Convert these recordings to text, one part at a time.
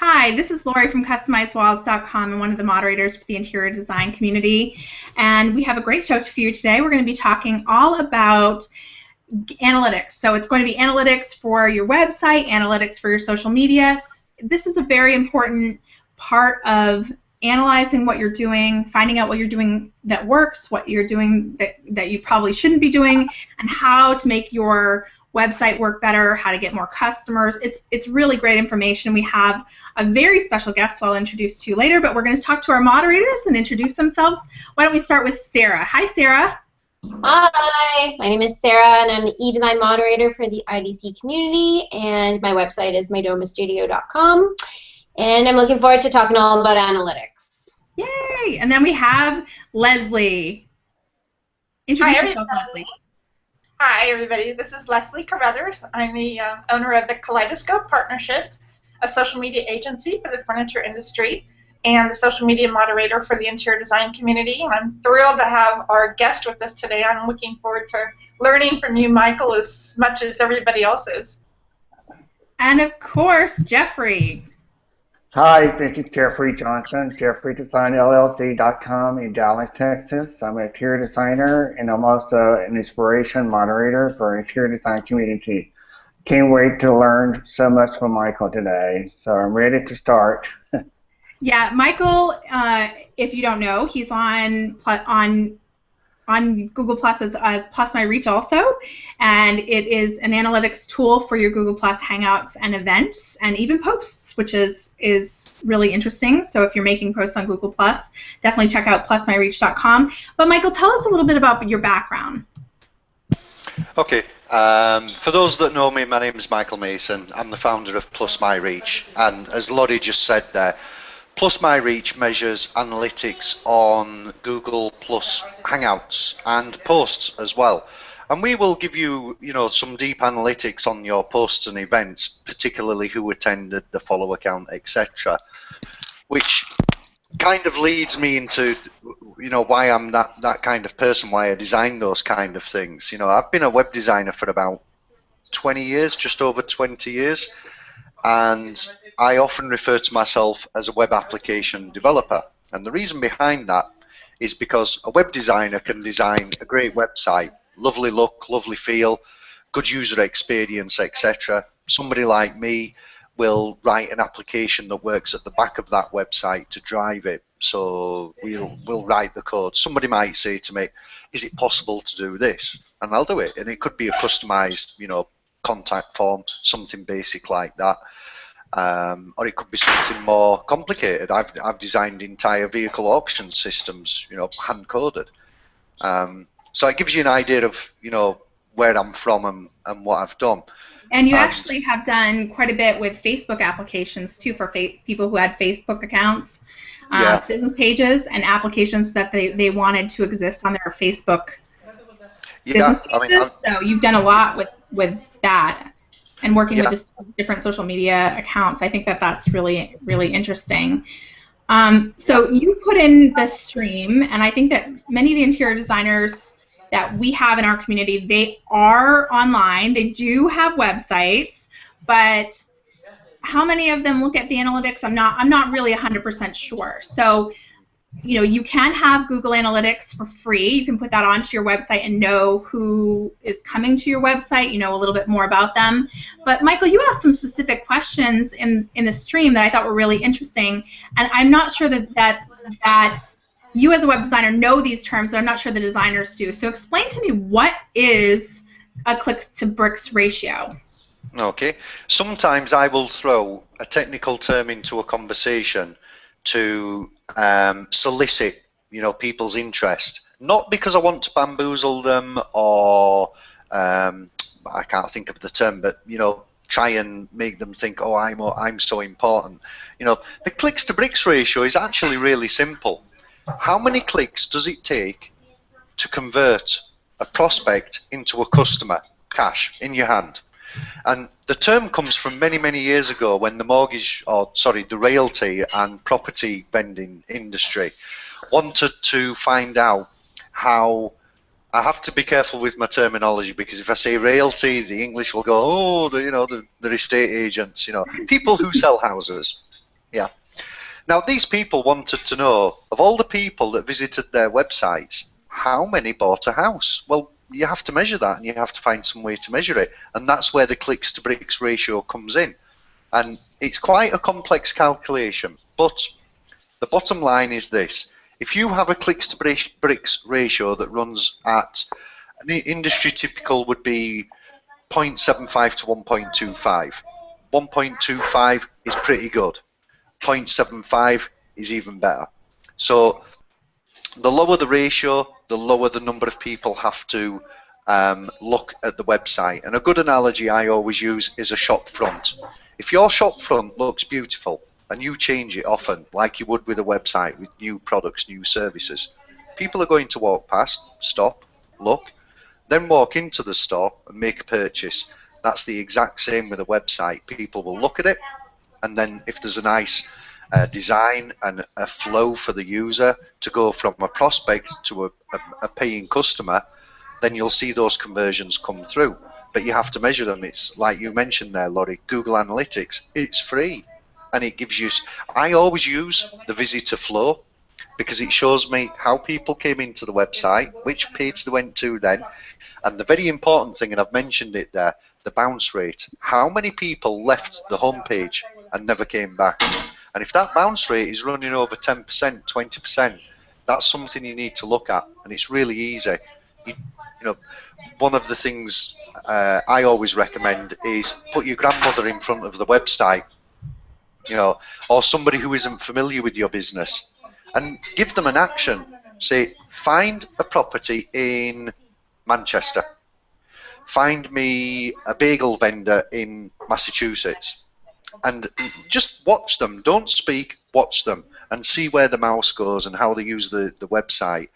Hi, this is Lori from CustomizedWalls.com and one of the moderators for the interior design community. And we have a great show for you today. We're going to be talking all about analytics. So it's going to be analytics for your website, analytics for your social media. This is a very important part of analyzing what you're doing, finding out what you're doing that works, what you're doing that you probably shouldn't be doing, and how to make your website work better, how to get more customers. It's really great information. We have a very special guest who I'll introduce to you later, but we're going to talk to our moderators and introduce themselves. Why don't we start with Sarah? Hi, Sarah. Hi, my name is Sarah, and I'm the e-design moderator for the IDC community, and my website is mydomastudio.com, and I'm looking forward to talking all about analytics. Yay! And then we have Leslie. Introduce yourself, Leslie. Hi, everybody. This is Leslie Carruthers. I'm the owner of the Kaleidoscope Partnership, a social media agency for the furniture industry, and the social media moderator for the interior design community. And I'm thrilled to have our guest with us today. I'm looking forward to learning from you, Michael, as much as everybody else is. And of course, Jeffrey. Hi, this is Jeffrey Johnson, JeffreyDesignLLC.com in Dallas, Texas. I'm an interior designer, and I'm also an inspiration moderator for interior design community. Can't wait to learn so much from Michael today, so I'm ready to start. Yeah, Michael, if you don't know, he's on Google Plus as Plus My Reach also, and it is an analytics tool for your Google Plus Hangouts and events and even posts, which is really interesting. So if you're making posts on Google Plus, definitely check out plusmyreach.com. But Michael, tell us a little bit about your background. Okay, for those that know me, my name is Michael Mason. I'm the founder of Plus My Reach, and as Lottie just said there, Plus My Reach measures analytics on Google Plus Hangouts and posts as well. And we will give you, some deep analytics on your posts and events, particularly who attended, the follow account, etc. Which kind of leads me into, why I'm that kind of person, why I design those kind of things. I've been a web designer for about 20 years, just over 20 years. And I often refer to myself as a web application developer. And the reason behind that is because a web designer can design a great website, lovely look, lovely feel, good user experience, etc. Somebody like me will write an application that works at the back of that website to drive it. So we'll write the code. Somebody might say to me, is it possible to do this? And I'll do it. And it could be a customized, contact form, something basic like that, or it could be something more complicated. I've designed entire vehicle auction systems, hand coded. So it gives you an idea of where I'm from and what I've done. And you actually have done quite a bit with Facebook applications too, for people who had Facebook accounts, business pages, and applications that they wanted to exist on their Facebook. Yeah, so you've done a lot with that, and working with different social media accounts. I think that's really, really interesting. So you put in the stream, and I think that many of the interior designers that we have in our community, they are online. They do have websites, but how many of them look at the analytics? I'm not really 100% sure. So you can have Google Analytics for free. You can put that onto your website and know who is coming to your website, a little bit more about them. But Michael, you asked some specific questions in the stream that I thought were really interesting, and I'm not sure that you as a web designer know these terms, but I'm not sure the designers do. So explain to me, what is a clicks to bricks ratio? Okay. Sometimes I will throw a technical term into a conversation to solicit, people's interest, not because I want to bamboozle them or I can't think of the term, but try and make them think, oh, I'm so important. The clicks to bricks ratio is actually really simple. How many clicks does it take to convert a prospect into a customer, cash in your hand? And the term comes from many, many years ago when the realty and property vending industry wanted to find out how, I have to be careful with my terminology, because if I say realty, the English will go, oh, the estate agents, people who sell houses. Yeah. Now, these people wanted to know, of all the people that visited their websites, how many bought a house? Well, you have to measure that, and you have to find some way to measure it. And that's where the clicks to bricks ratio comes in. And it's quite a complex calculation, but the bottom line is this. If you have a clicks to bricks ratio that runs at, an industry typical would be 0.75 to 1.25. 1.25 is pretty good. 0.75 is even better. So the lower the ratio, the lower the number of people have to look at the website. And a good analogy I always use is a shop front. If your shop front looks beautiful and you change it often, like you would with a website with new products, new services, people are going to walk past, stop, look, then walk into the store and make a purchase. That's the exact same with a website. People will look at it, and then if there's a nice design and a flow for the user to go from a prospect to a paying customer, then you'll see those conversions come through. But you have to measure them. It's like you mentioned there, Laurie, Google Analytics. It's free, and it gives you. I always use the visitor flow because it shows me how people came into the website, which page they went to then, and the very important thing, and I've mentioned it there, the bounce rate. How many people left the home page and never came back? And if that bounce rate is running over 10%, 20%, that's something you need to look at, and it's really easy. You know, one of the things I always recommend is put your grandmother in front of the website, you know, or somebody who isn't familiar with your business, and give them an action. Say, find a property in Manchester. Find me a bagel vendor in Massachusetts. And just watch them. Don't speak, watch them, and see where the mouse goes and how they use the website.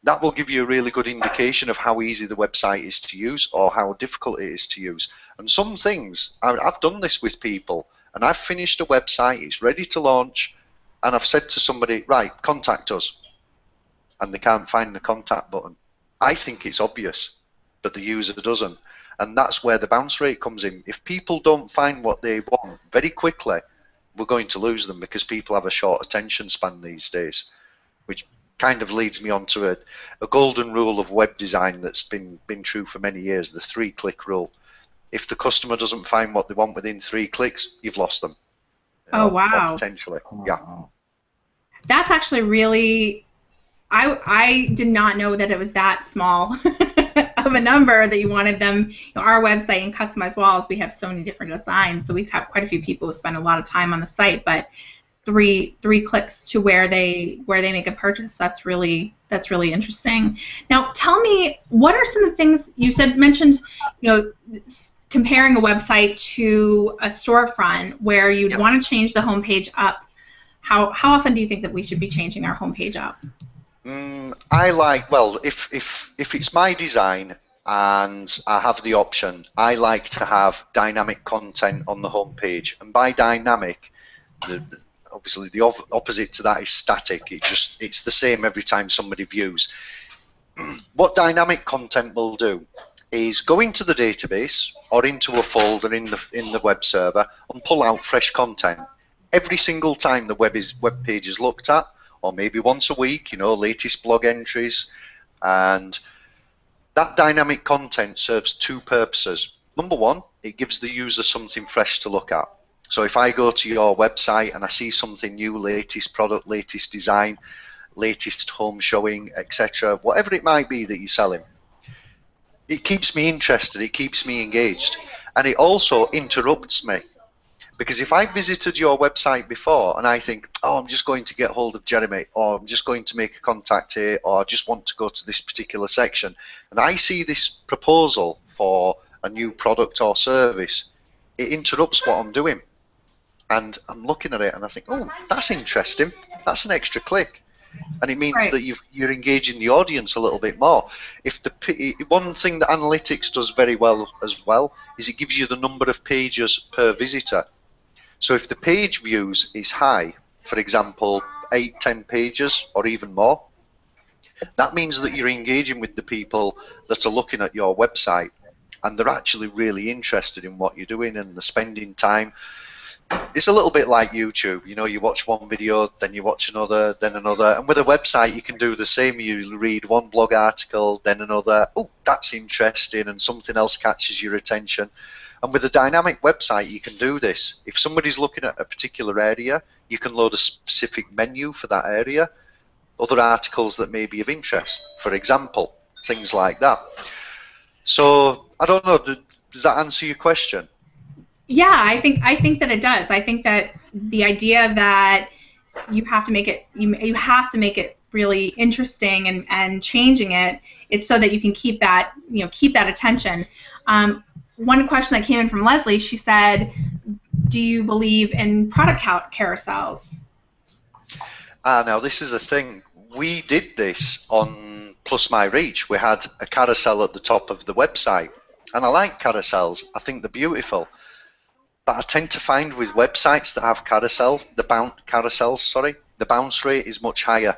That will give you a really good indication of how easy the website is to use or how difficult it is to use. And some things, I've done this with people, and I've finished a website, it's ready to launch, and I've said to somebody, right, contact us. And they can't find the contact button. I think it's obvious, but the user doesn't. And that's where the bounce rate comes in. If people don't find what they want very quickly, we're going to lose them because people have a short attention span these days, which kind of leads me on to a golden rule of web design that's been true for many years, the 3-click rule. If the customer doesn't find what they want within 3 clicks, you've lost them. Oh, wow. Potentially, yeah. That's actually really, I did not know that it was that small of a number that you wanted them. You know, our website and customized walls, we have so many different designs, so we've had quite a few people who spend a lot of time on the site, but three clicks to where they make a purchase. That's really interesting. Now, tell me, what are some of the things you mentioned? You know, comparing a website to a storefront where you'd want to change the homepage up. How often do you think that we should be changing our homepage up? I like, well, if it's my design and I have the option, I like to have dynamic content on the homepage. And by dynamic, obviously the opposite to that is static. It's the same every time somebody views. What dynamic content will do is go into the database or into a folder in the web server and pull out fresh content. Every single time the web page is looked at, or maybe once a week, you know, latest blog entries. And that dynamic content serves 2 purposes. Number one, it gives the user something fresh to look at. So if I go to your website and I see something new, latest product, latest design, latest home showing, etc., whatever it might be that you're selling, it keeps me interested, it keeps me engaged, and it also interrupts me. Because if I visited your website before and I think, oh, I'm just going to get hold of Jeremy, or I'm just going to make a contact here, or I just want to go to this particular section, and I see this proposal for a new product or service, it interrupts what I'm doing. And I'm looking at it and I think, oh, that's interesting. That's an extra click. And it means that you're engaging the audience a little bit more. One thing that analytics does very well as well is it gives you the number of pages per visitor. So if the page views is high, for example, 8, 10 pages or even more, that means that you're engaging with the people that are looking at your website, and they're actually really interested in what you're doing, and they're spending time it's a little bit like YouTube. You know, you watch one video, then you watch another, then another. And with a website, you can do the same. You read one blog article, then another. Oh, that's interesting, and something else catches your attention. And with a dynamic website, you can do this. If somebody's looking at a particular area, you can load a specific menu for that area, other articles that may be of interest, for example, things like that. So, I don't know, does that answer your question? Yeah, I think that it does. I think that the idea that you have to make it you have to make it really interesting and changing it's so that you can keep that attention. One question that came in from Leslie, she said, "Do you believe in product carousels?" Now this is a thing. We did this on Plus My Reach. We had a carousel at the top of the website, and I like carousels. I think they're beautiful. But I tend to find with websites that have the bounce rate is much higher.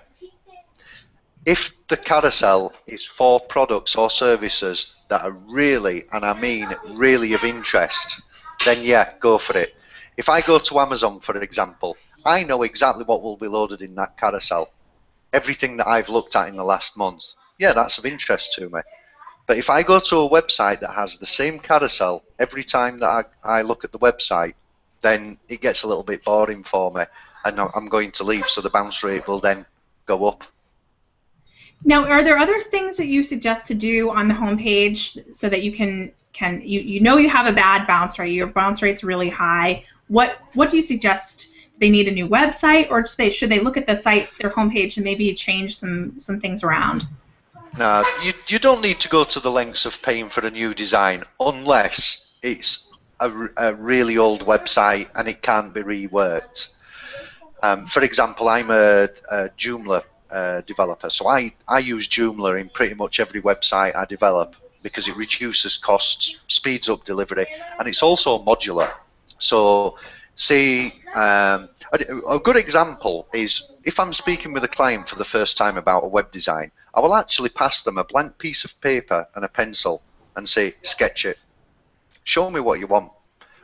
If the carousel is for products or services that are really, and I mean really of interest, then yeah, go for it. If I go to Amazon, for example, I know exactly what will be loaded in that carousel. Everything that I've looked at in the last month. Yeah, that's of interest to me. But if I go to a website that has the same carousel every time that I look at the website, then it gets a little bit boring for me, and I'm going to leave, so the bounce rate will then go up. Now, are there other things that you suggest to do on the homepage so that you you know you have a bad bounce rate, your bounce rate's really high? What do you suggest? They need a new website, or should they look at the site, their homepage, and maybe change some things around? No, you don't need to go to the lengths of paying for a new design unless it's a really old website and it can't be reworked. For example, I'm a Joomla developer, so I use Joomla in pretty much every website I develop because it reduces costs, speeds up delivery, and it's also modular. So, say a good example is if I'm speaking with a client for the first time about a web design, I will actually pass them a blank piece of paper and a pencil and say, sketch it. Show me what you want.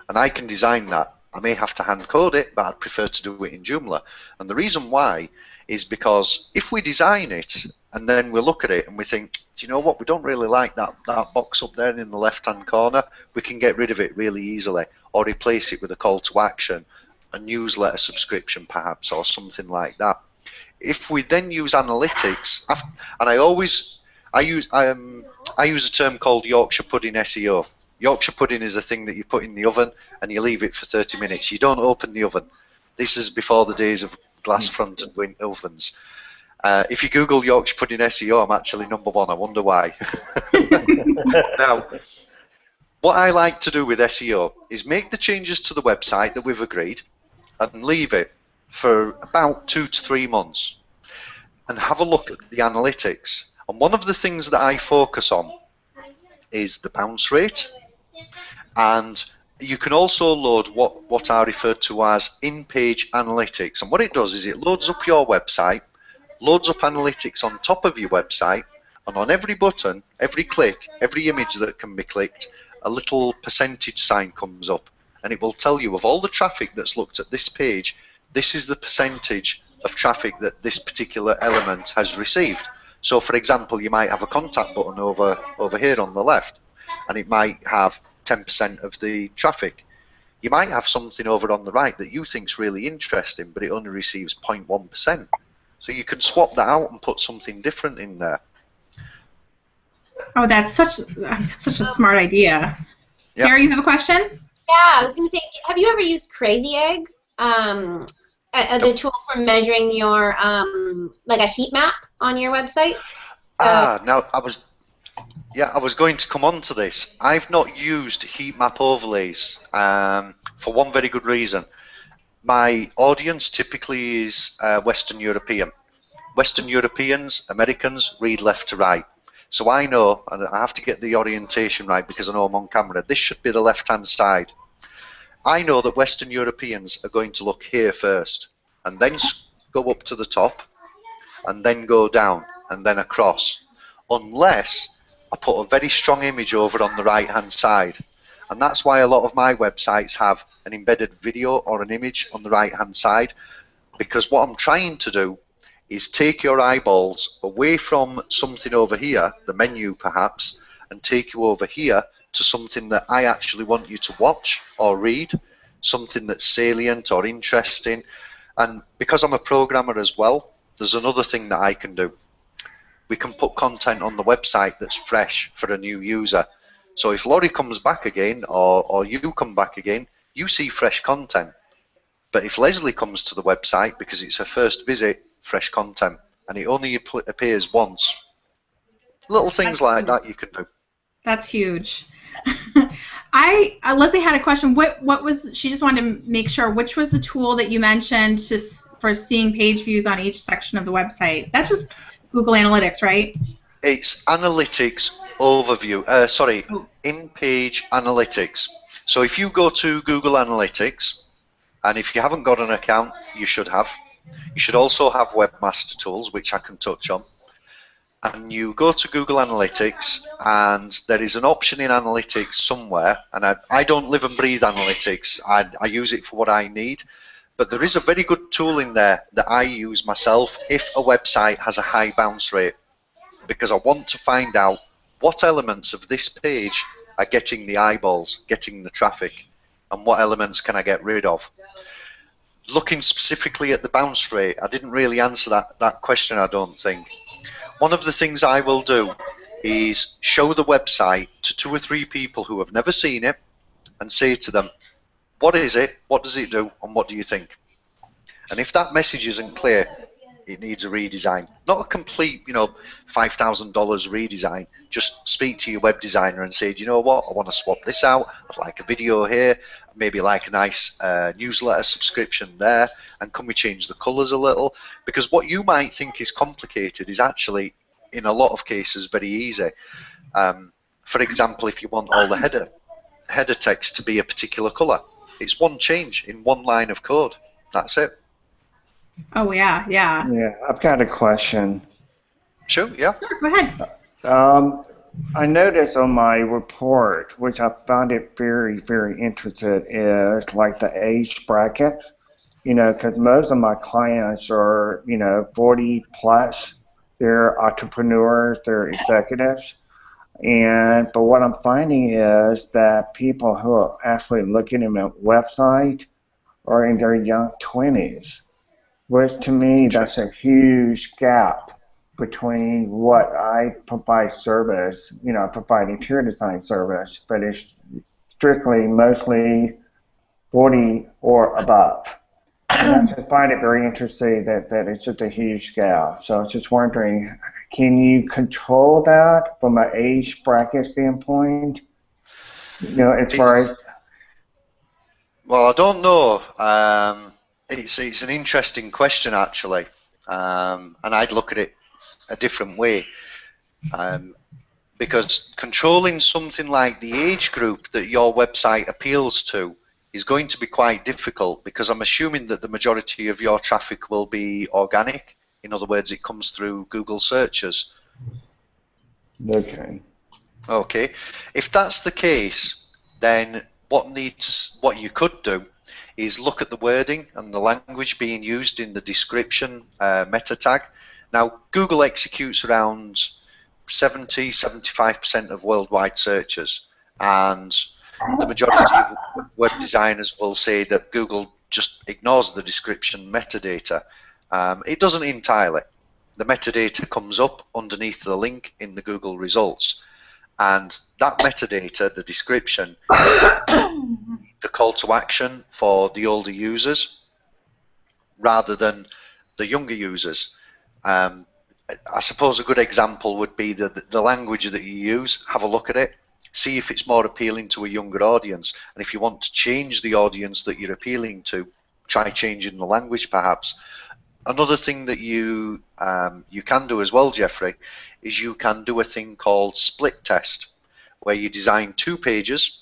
And I can design that. I may have to hand code it, but I'd prefer to do it in Joomla. And the reason why is because if we design it and then we look at it and we think, do you know what, we don't really like that box up there in the left-hand corner, we can get rid of it really easily or replace it with a call to action, a newsletter subscription perhaps, or something like that. If we then use analytics, and I use a term called Yorkshire pudding SEO. Yorkshire pudding is a thing that you put in the oven and you leave it for 30 minutes. You don't open the oven. This is before the days of glass-fronted ovens. If you Google Yorkshire pudding SEO, I'm actually #1. I wonder why. Now, what I like to do with SEO is make the changes to the website that we've agreed and leave it for about 2 to 3 months and have a look at the analytics. And one of the things that I focus on is the bounce rate, and you can also load what are referred to as in-page analytics. And what it does is it loads up your website, loads up analytics on top of your website, and on every button, every click, every image that can be clicked, a little percentage sign comes up, and it will tell you of all the traffic that's looked at this page, this is the percentage of traffic that this particular element has received. So for example, you might have a contact button over here on the left, and it might have 10% of the traffic. You might have something over on the right that you think's really interesting, but it only receives 0.1%. So you can swap that out and put something different in there. Oh, that's such a smart idea. Yep. Sarah, you have a question? Yeah, I was going to say, have you ever used Crazy Egg, the tool for measuring your like a heat map on your website? Now I was going to come on to this. I've not used heat map overlays for one very good reason. My audience typically is Western European. Western Europeans, Americans, read left to right. So I know, and I have to get the orientation right because I know I'm on camera, this should be the left-hand side. I know that Western Europeans are going to look here first, and then go up to the top, and then go down, and then across, unless I put a very strong image over on the right-hand side. And that's why a lot of my websites have an embedded video or an image on the right-hand side, because what I'm trying to do is take your eyeballs away from something over here, the menu perhaps, and take you over here to something that I actually want you to watch or read, something that's salient or interesting. And because I'm a programmer as well, there's another thing that I can do. We can put content on the website that's fresh for a new user. So if Laurie comes back again, or you come back again, you see fresh content. But if Leslie comes to the website, because it's her first visit, fresh content, and it only appears once. Little things like that you can do. That's huge. Leslie had a question. What was, she just wanted to make sure, which was the tool that you mentioned for seeing page views on each section of the website? That's just Google Analytics, right? It's Analytics Overview. In-page Analytics. So if you go to Google Analytics, and if you haven't got an account, you should have. You should also have Webmaster Tools, which I can touch on. And you go to Google Analytics, and there is an option in Analytics somewhere, and I don't live and breathe Analytics. I use it for what I need. But there is a very good tool in there that I use myself if a website has a high bounce rate, because I want to find out what elements of this page are getting the eyeballs, getting the traffic, and what elements can I get rid of. Looking specifically at the bounce rate, I didn't really answer that question, I don't think. One of the things I will do is show the website to 2 or 3 people who have never seen it and say to them, what is it, what does it do, and what do you think? And if that message isn't clear, it needs a redesign. Not a complete, $5,000 redesign. Just speak to your web designer and say, do you know what, I want to swap this out. I'd like a video here, maybe like a nice newsletter subscription there, and can we change the colors a little? Because what you might think is complicated is actually, in a lot of cases, very easy. For example, if you want all the header text to be a particular color, it's one change in one line of code. That's it. Oh, yeah. Yeah, I've got a question. Sure, yeah. Sure, go ahead. I noticed on my report, which I found it very, very interesting, is like the age bracket. Because most of my clients are, 40 plus. They're entrepreneurs, they're executives. But what I'm finding is that people who are actually looking at my website are in their young 20s. Which to me, that's a huge gap between what I provide service, I provide interior design service, but it's strictly mostly 40 or above. And I just find it very interesting that it's just a huge gap. So I was just wondering, can you control that from an age bracket standpoint? As far as... Well, I don't know. It's an interesting question, actually, and I'd look at it a different way, because controlling something like the age group that your website appeals to is going to be quite difficult, because I'm assuming that the majority of your traffic will be organic. In other words, it comes through Google searches. Okay. Okay. If that's the case, then what you could do is look at the wording and the language being used in the description meta tag. Now, Google executes around 70–75% of worldwide searches, and the majority of web designers will say that Google just ignores the description metadata. It doesn't entirely. The metadata comes up underneath the link in the Google results, and that metadata, the description, the call to action for the older users rather than the younger users. I suppose a good example would be the language that you use. Have a look at it, see if it's more appealing to a younger audience, and if you want to change the audience that you're appealing to, try changing the language perhaps. Another thing that you can do as well, Jeffrey, is you can do a thing called split test, where you design 2 pages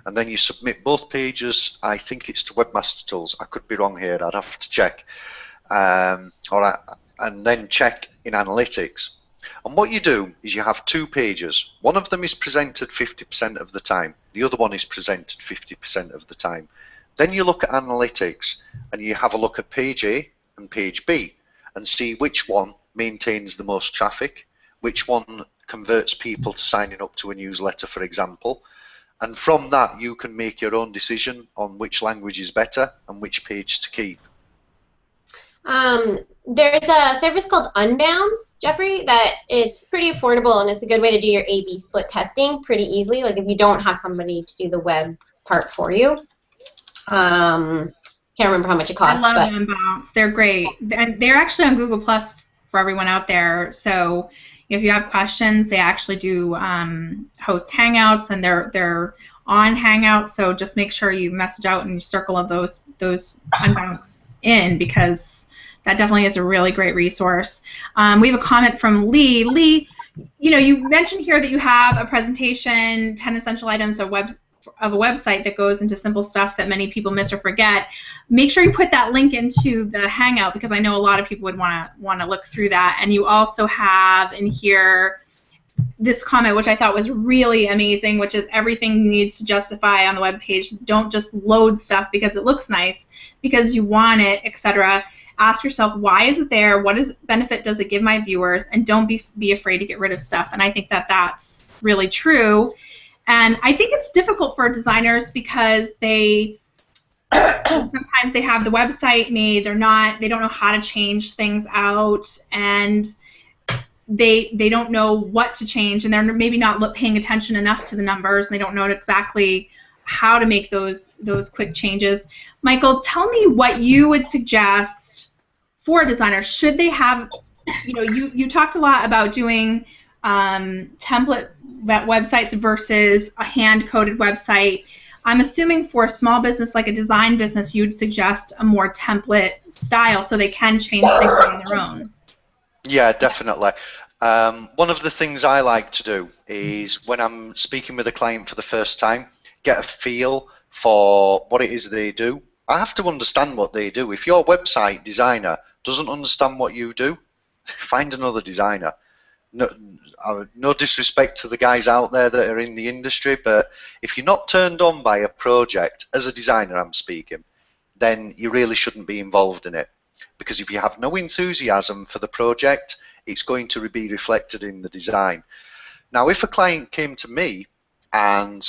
and then you submit both pages. I think it's to Webmaster Tools. I could be wrong here. I'd have to check. And then check in Analytics. And what you do is you have 2 pages. One of them is presented 50% of the time. The other one is presented 50% of the time. Then you look at analytics and you have a look at page A and page B and see which one maintains the most traffic, which one converts people to signing up to a newsletter, for example. And from that, you can make your own decision on which language is better and which page to keep. There's a service called Unbounds, Jeffrey, that it's pretty affordable, and it's a good way to do your A/B split testing pretty easily. Like if you don't have somebody to do the web part for you. Can't remember how much it costs. I love Unbounds. They're great. And they're actually on Google Plus for everyone out there. So if you have questions, they actually do host Hangouts, and they're on Hangouts. So just make sure you message out and you circle of those Unbounds in, because that definitely is a really great resource. We have a comment from Lee. Lee, you mentioned here that you have a presentation, 10 essential items of a website that goes into simple stuff that many people miss or forget. Make sure you put that link into the Hangout, because I know a lot of people would want to look through that. And you also have in here this comment, which I thought was really amazing, which is everything needs to justify on the web page. Don't just load stuff because it looks nice, because you want it, etc. Ask yourself, why is it there? What benefit does it give my viewers? And don't be afraid to get rid of stuff. And I think that that's really true. And I think it's difficult for designers because they sometimes they have the website made, they don't know how to change things out, and they don't know what to change, and they're maybe not paying attention enough to the numbers, and they don't know exactly how to make those quick changes. Michael, tell me what you would suggest for a designer. Should they have, you talked a lot about doing template websites versus a hand-coded website. I'm assuming for a small business like a design business, you'd suggest a more template style so they can change things on their own. Yeah, definitely. One of the things I like to do is when I'm speaking with a client for the first time, get a feel for what it is they do. I have to understand what they do. If your website designer doesn't understand what you do, find another designer. No disrespect to the guys out there that are in the industry, but if you're not turned on by a project, as a designer I'm speaking, then you really shouldn't be involved in it. Because if you have no enthusiasm for the project, it's going to be reflected in the design. Now, if a client came to me, and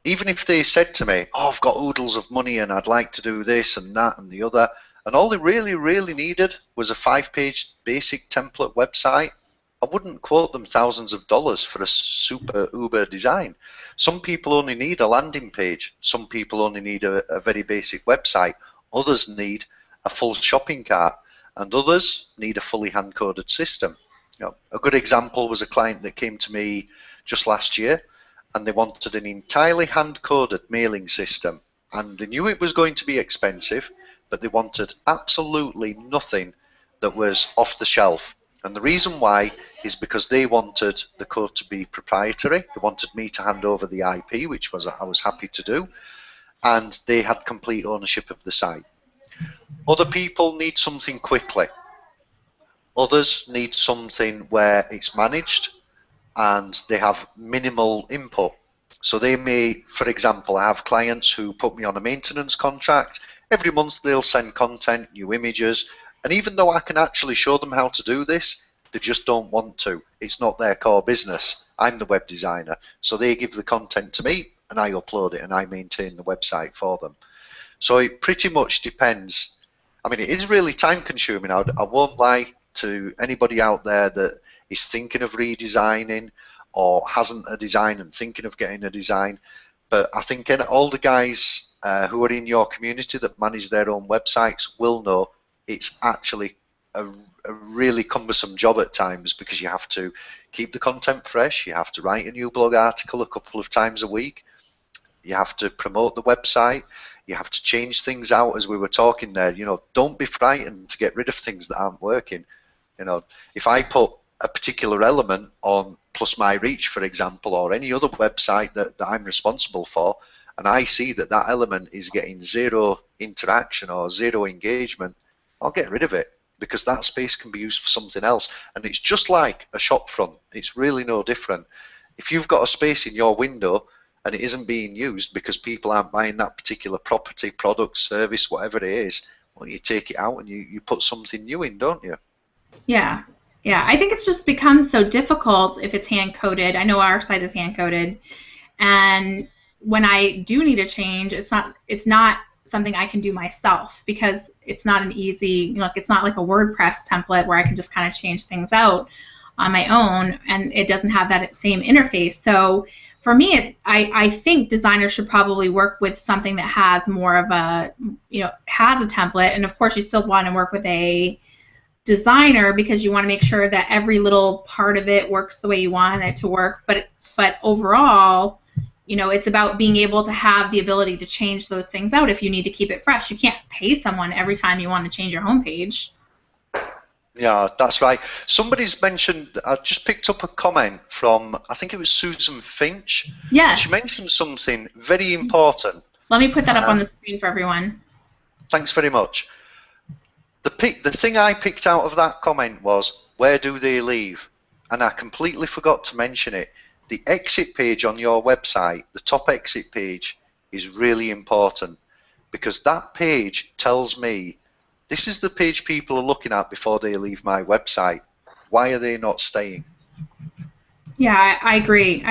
even if they said to me, oh, I've got oodles of money and I'd like to do this and that and the other, and all they really needed was a 5-page basic template website, I wouldn't quote them thousands of dollars for a super uber design. Some people only need a landing page. Some people only need a very basic website. Others need a full shopping cart, and others need a fully hand-coded system. A good example was a client that came to me just last year, and they wanted an entirely hand-coded mailing system, and they knew it was going to be expensive, but they wanted absolutely nothing that was off the shelf. And the reason why is because they wanted the code to be proprietary. They wanted me to hand over the IP, which I was happy to do, and they had complete ownership of the site. Other people need something quickly. Others need something where it's managed and they have minimal input. So they may, for example, I have clients who put me on a maintenance contract. Every month they'll send content, new images, and even though I can actually show them how to do this, they just don't want to. It's not their core business. I'm the web designer. So they give the content to me and I upload it and I maintain the website for them. So it pretty much depends. I mean, it is really time consuming. I won't lie to anybody out there that is thinking of redesigning or hasn't a design and thinking of getting a design. But I think all the guys who are in your community that manage their own websites will know it's actually a really cumbersome job at times, because you have to keep the content fresh, you have to write a new blog article a couple of times a week, you have to promote the website, you have to change things out, as we were talking there. Don't be frightened to get rid of things that aren't working. If I put a particular element on Plus My Reach, for example, or any other website that I'm responsible for, and I see that element is getting zero interaction or zero engagement, I'll get rid of it. because that space can be used for something else. And it's just like a shop front. It's really no different. If you've got a space in your window and it isn't being used because people aren't buying that particular property, product, service, whatever it is, well, you take it out and you put something new in, don't you? Yeah. Yeah. I think it's just become so difficult if it's hand coded. I know our site is hand coded. And when I do need a change, it's not something I can do myself, because it's not an easy, it's not like a WordPress template where I can just kind of change things out on my own, and it doesn't have that same interface. So for me, I think designers should probably work with something that has more of a, has a template. And of course, you still want to work with a designer because you want to make sure that every little part of it works the way you want it to work. But overall, it's about being able to have the ability to change those things out if you need to keep it fresh. You can't pay someone every time you want to change your homepage. Yeah, that's right. Somebody's mentioned, I just picked up a comment from, I think it was Susan Finch. Yes. She mentioned something very important. Let me put that up on the screen for everyone. Thanks very much. The thing I picked out of that comment was, where do they leave? And I completely forgot to mention it. The exit page on your website, the top exit page, is really important, because that page tells me this is the page people are looking at before they leave my website. Why are they not staying? Yeah, I agree.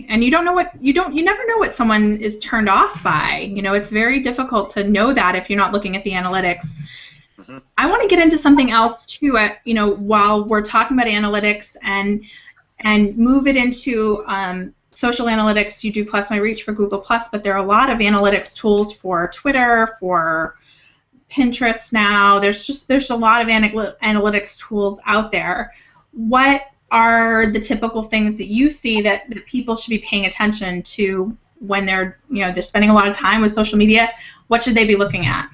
And you never know what someone is turned off by. It's very difficult to know that if you're not looking at the analytics. Mm-hmm. I want to get into something else too. While we're talking about analytics and move it into social analytics. You do Plus My Reach for Google Plus, but there are a lot of analytics tools for Twitter, for Pinterest now. There's a lot of analytics tools out there. What are the typical things that you see that people should be paying attention to when they're spending a lot of time with social media? What should they be looking at?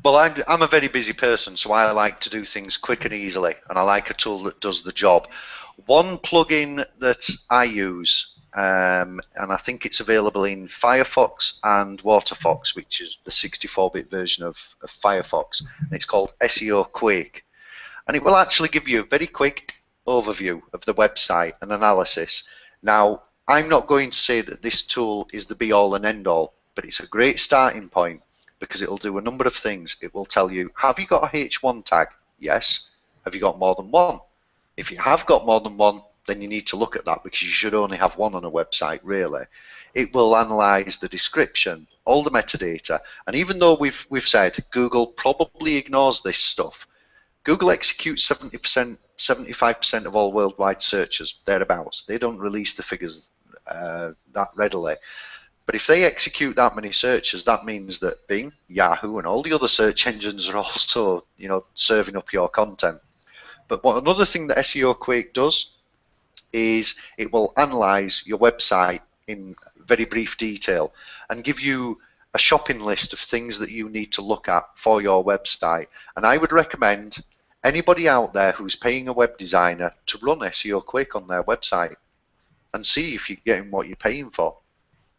Well, I'm a very busy person, so I like to do things quick and easily, and I like a tool that does the job. One plugin that I use, and I think it's available in Firefox and WaterFox, which is the 64-bit version of Firefox, and it's called SEO Quake. And it will actually give you a very quick overview of the website and analysis. Now, I'm not going to say that this tool is the be-all and end-all, but it's a great starting point because it will do a number of things. It will tell you, have you got a H1 tag? Yes. Have you got more than one? If you have got more than one, then you need to look at that, because you should only have one on a website, really. It will analyze the description, all the metadata, and even though we've said Google probably ignores this stuff, Google executes 70%, 75% of all worldwide searches, thereabouts. They don't release the figures that readily. But if they execute that many searches, that means that Bing, Yahoo, and all the other search engines are also, serving up your content. But another thing that SEO Quake does is it will analyze your website in very brief detail and give you a shopping list of things that you need to look at for your website. And I would recommend anybody out there who's paying a web designer to run SEO Quake on their website and see if you're getting what you're paying for.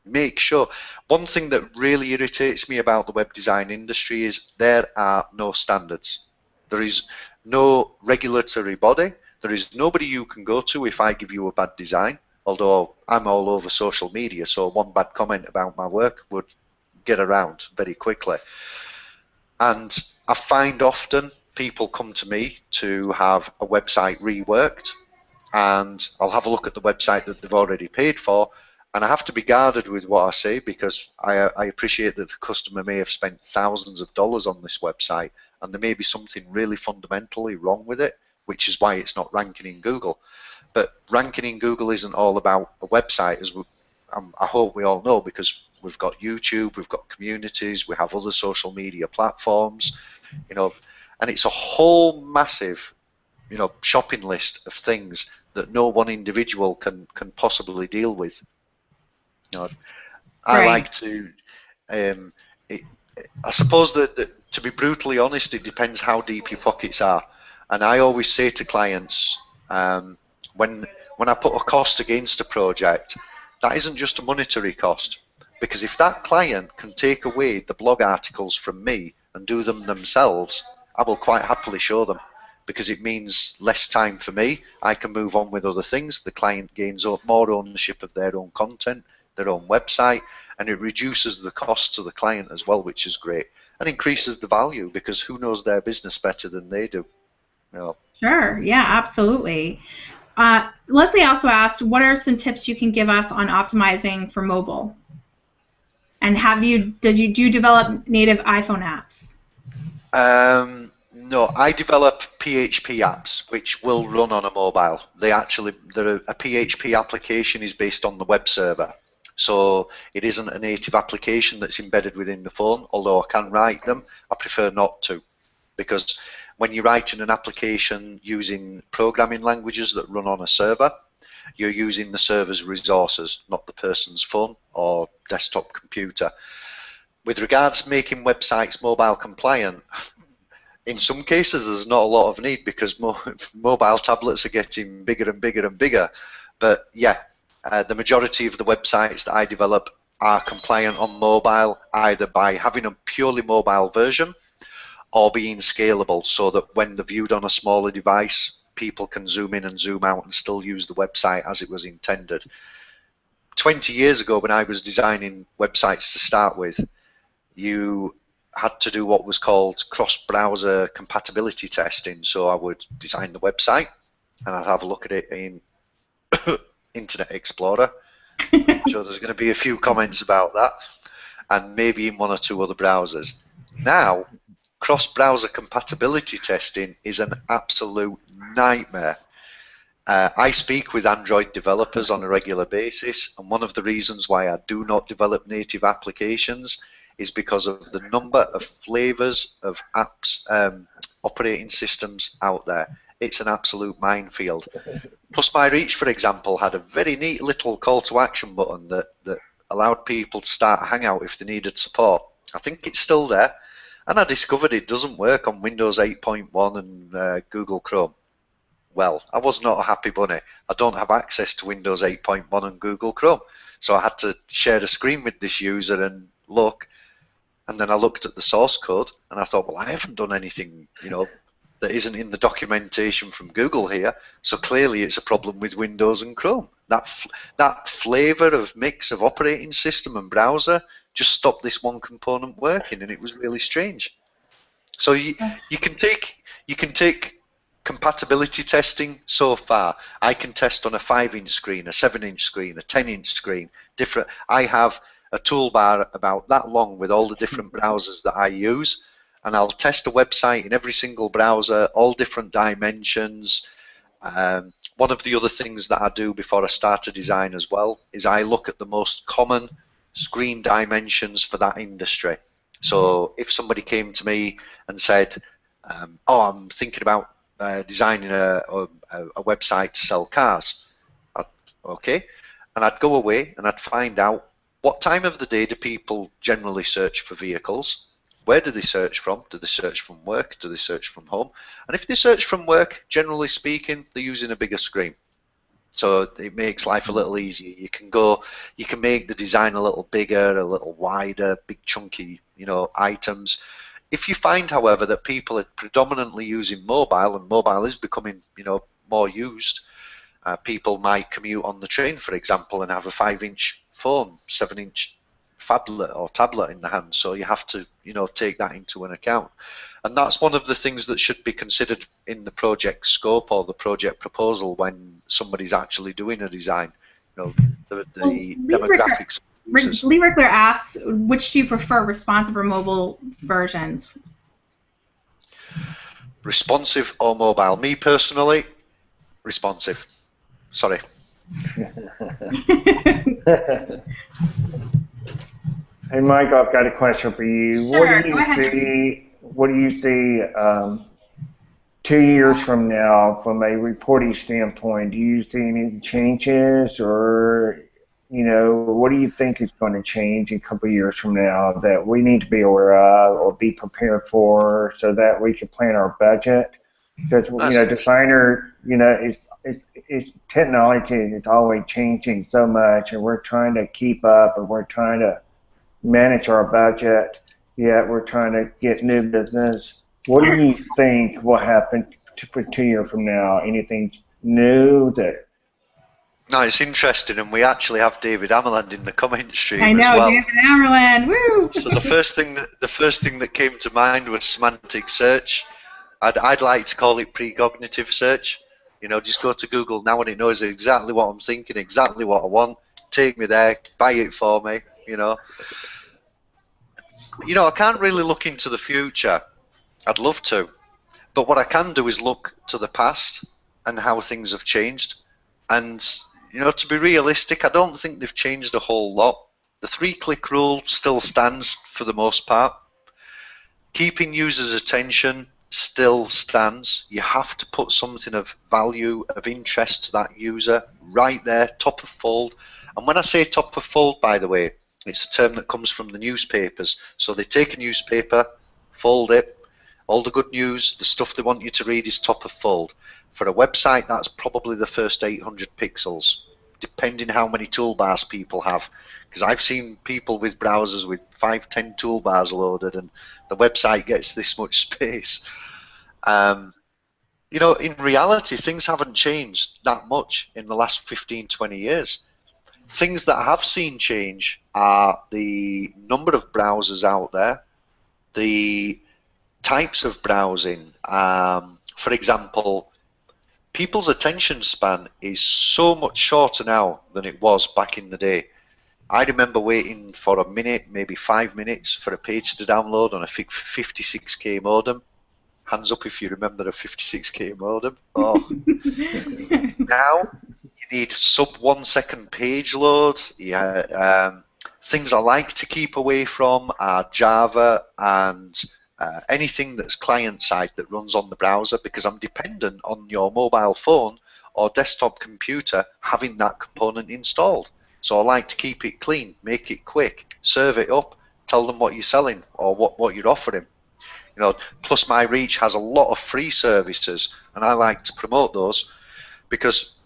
Make sure. One thing that really irritates me about the web design industry is there are no standards. There is no regulatory body. There is nobody you can go to if I give you a bad design, although I'm all over social media, so one bad comment about my work would get around very quickly. And I find often people come to me to have a website reworked, and I'll have a look at the website that they've already paid for, and I have to be guarded with what I say, because I appreciate that the customer may have spent thousands of dollars on this website, and there may be something really fundamentally wrong with it, which is why it's not ranking in Google. But ranking in Google isn't all about a website, as I hope we all know, because we've got YouTube, we've got communities, we have other social media platforms, and it's a whole massive, shopping list of things that no one individual can possibly deal with. I like to, I suppose that to be brutally honest, it depends how deep your pockets are. And I always say to clients, when I put a cost against a project, that isn't just a monetary cost. Because if that client can take away the blog articles from me and do them themselves, I will quite happily show them, because it means less time for me. I can move on with other things. The client gains more ownership of their own content, their own website, and it reduces the cost to the client as well, which is great, and increases the value, because who knows their business better than they do? You know. Sure. Yeah, absolutely. Leslie also asked, what are some tips you can give us on optimizing for mobile? And do you develop native iPhone apps? No, I develop PHP apps which will run on a mobile. A PHP application is based on the web server. So it isn't a native application that's embedded within the phone, although I can write them. I prefer not to, because when you're writing an application using programming languages that run on a server, you're using the server's resources, not the person's phone or desktop computer. With regards to making websites mobile compliant, in some cases there's not a lot of need, because mobile tablets are getting bigger and bigger and bigger. But yeah, the majority of the websites that I develop are compliant on mobile, either by having a purely mobile version or being scalable, so that when they're viewed on a smaller device, people can zoom in and zoom out and still use the website as it was intended. 20 years ago, when I was designing websites to start with, you had to do what was called cross-browser compatibility testing. So I would design the website and I'd have a look at it in Internet Explorer. I'm sure there's going to be a few comments about that, and maybe in one or two other browsers. Now, cross-browser compatibility testing is an absolute nightmare. I speak with Android developers on a regular basis, and one of the reasons why I do not develop native applications is because of the number of flavors of apps, operating systems out there. It's an absolute minefield. Plus My Reach, for example, had a very neat little call to action button that allowed people to start a Hangout if they needed support. I think it's still there, and I discovered it doesn't work on Windows 8.1 and Google Chrome. Well, I was not a happy bunny. I don't have access to Windows 8.1 and Google Chrome, so I had to share the screen with this user and look. And then I looked at the source code and I thought, well, I haven't done anything, that isn't in the documentation from Google here. So clearly it's a problem with Windows and Chrome. That flavor of mix of operating system and browser just stopped this one component working, and it was really strange. So you can take compatibility testing so far. I can test on a 5-inch screen, a 7-inch screen, a 10-inch screen. I have a toolbar about that long with all the different browsers that I use, and I'll test a website in every single browser, all different dimensions. One of the other things that I do before I start a design as well is I look at the most common screen dimensions for that industry. So if somebody came to me and said, oh, I'm thinking about designing a website to sell cars, okay, and I'd go away and I'd find out what time of the day do people generally search for vehicles? Where do they search from? Do they search from work? Do they search from home? And if they search from work, generally speaking, they're using a bigger screen. So it makes life a little easier. You can make the design a little bigger, a little wider, big chunky, items. If you find, however, that people are predominantly using mobile, and mobile is becoming, more used, people might commute on the train, for example, and have a 5-inch phone, 7-inch phablet or tablet in the hand. So you have to, take that into an account. And that's one of the things that should be considered in the project scope or the project proposal when somebody's actually doing a design. The demographics. Lee Rickler asks, which do you prefer, responsive or mobile versions? Responsive or mobile? Me personally, responsive. Sorry. Hey, Mike, I've got a question for you. Sure, what do you see 2 years from now from a reporting standpoint? Do you see any changes, or what do you think is going to change in a couple of years from now that we need to be aware of or be prepared for, so that we can plan our budget? Because designer, it's technology is always changing so much, and we're trying to keep up, and we're trying to manage our budget, yet we're trying to get new business what do you think will happen for 2 years from now? Anything new that? No, it's interesting, and we actually have David Amerland in the comment stream I know, as well. David Amerland, woo! So the first thing that came to mind was semantic search. I'd like to call it precognitive search. You know, just go to Google now and it knows exactly what I'm thinking, exactly what I want. Take me there, buy it for me. You know, I can't really look into the future. I'd love to, but what I can do is look to the past and how things have changed. And to be realistic, I don't think they've changed a whole lot. The 3-click rule still stands for the most part. Keeping users' attention still stands. You have to put something of value, of interest to that user right there, top of fold. And when I say top of fold, by the way, it's a term that comes from the newspapers. So they take a newspaper, fold it, all the good news, the stuff they want you to read is top of fold. For a website, that's probably the first 800 pixels, depending how many toolbars people have. Because I've seen people with browsers with 5-10 toolbars loaded, and the website gets this much space. In reality, things haven't changed that much in the last 15-20 years. Things that I have seen change are the number of browsers out there, the types of browsing. For example, people's attention span is so much shorter now than it was back in the day. I remember waiting for a minute, maybe 5 minutes for a page to download on a 56k modem. Hands up if you remember a 56k modem. Oh. Now you need sub 1 second page load. Things I like to keep away from are Java and anything that's client side that runs on the browser, because I'm dependent on your mobile phone or desktop computer having that component installed. So I like to keep it clean, make it quick, serve it up, tell them what you're selling or what you're offering. Plus My Reach has a lot of free services, and I like to promote those because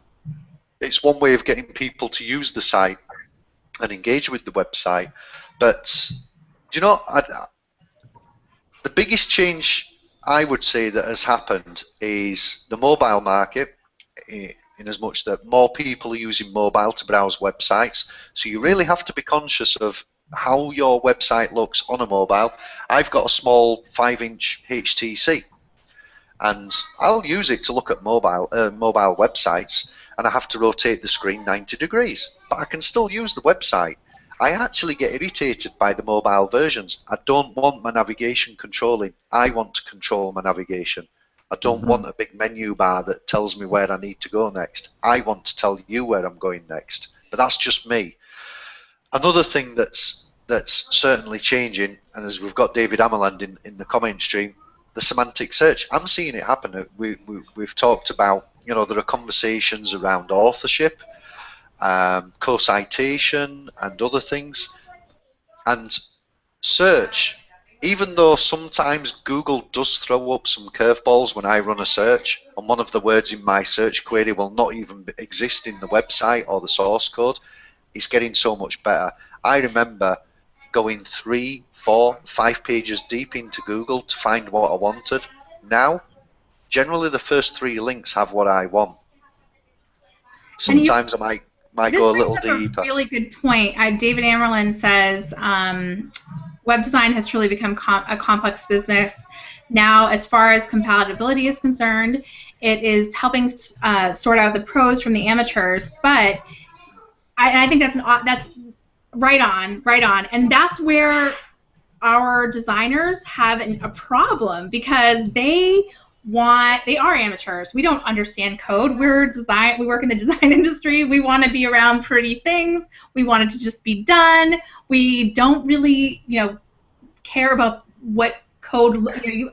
it's one way of getting people to use the site and engage with the website. But the biggest change I would say that has happened is the mobile market, in as much that more people are using mobile to browse websites. So you really have to be conscious of how your website looks on a mobile. I've got a small 5-inch HTC, and I'll use it to look at mobile websites, and I have to rotate the screen 90 degrees, but I can still use the website. I actually get irritated by the mobile versions. I don't want my navigation controlling. I want to control my navigation. I don't want a big menu bar that tells me where I need to go next. I want to tell you where I'm going next. But that's just me. Another thing that's certainly changing, and as we've got David Amerland in the comment stream, the semantic search. I'm seeing it happen. We've talked about, there are conversations around authorship, co-citation and other things. And search, even though sometimes Google does throw up some curveballs when I run a search, and one of the words in my search query will not even exist in the website or the source code, it's getting so much better. I remember going 3, 4, 5 pages deep into Google to find what I wanted. Now, generally the first 3 links have what I want. Sometimes I might go a little deeper. A really good point. David Amerland says, web design has truly become a complex business. Now, as far as compatibility is concerned, it is helping sort out the pros from the amateurs. But I think that's right on, and that's where our designers have a problem, because they are amateurs. We don't understand code. We work in the design industry. We want to be around pretty things. We want it to just be done. We don't really, care about what code.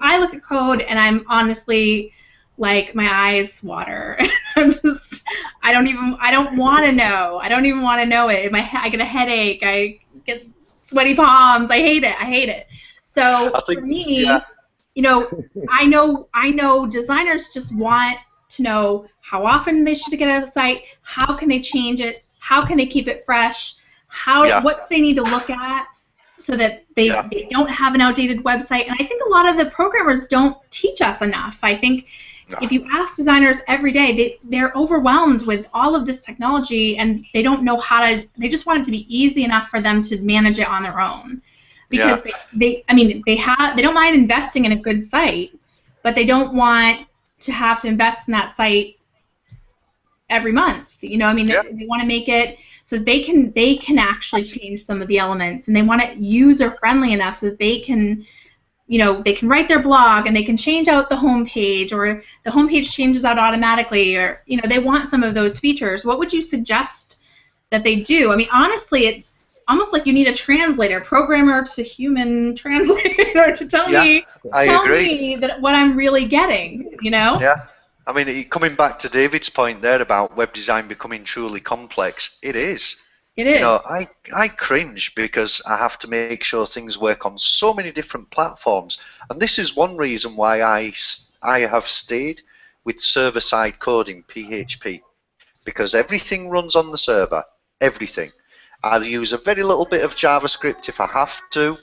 I look at code and I'm honestly like, my eyes water. I don't want to know. I don't even want to know it. I get a headache. I get sweaty palms. I hate it. So for me, I know designers just want to know how often they should get a site, how can they change it, how can they keep it fresh, what they need to look at. so that they don't have an outdated website. And I think a lot of the programmers don't teach us enough. I think if you ask designers every day, they're overwhelmed with all of this technology, and they don't know how to, they just want it to be easy enough for them to manage it on their own. Because they don't mind investing in a good site, but they don't want to have to invest in that site every month. You know, I mean, they want to make it so they can actually change some of the elements, and they want it user friendly enough so that they can, you know, they can write their blog and they can change out the homepage, or the homepage changes out automatically, or, you know, they want some of those features. What would you suggest that they do? I mean, honestly, it's almost like you need a translator, programmer to human translator, to tell me that what I'm really getting, you know? Yeah. I mean, coming back to David's point there about web design becoming truly complex, it is. It is. You know, I cringe because I have to make sure things work on so many different platforms. And this is one reason why I have stayed with server-side coding, PHP, because everything runs on the server, everything. I'll use a very little bit of JavaScript if I have to,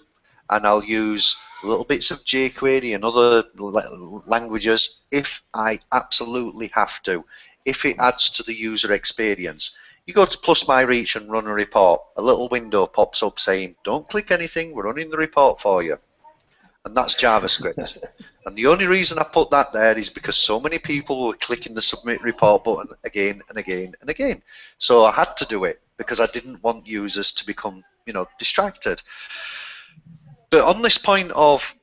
and I'll use little bits of jQuery and other languages if I absolutely have to, if it adds to the user experience. You go to Plus My Reach and run a report, a little window pops up saying, don't click anything, we're running the report for you. And that's JavaScript. And the only reason I put that there is because so many people were clicking the submit report button again and again and again. So I had to do it because I didn't want users to become, you know, distracted. But on this point of,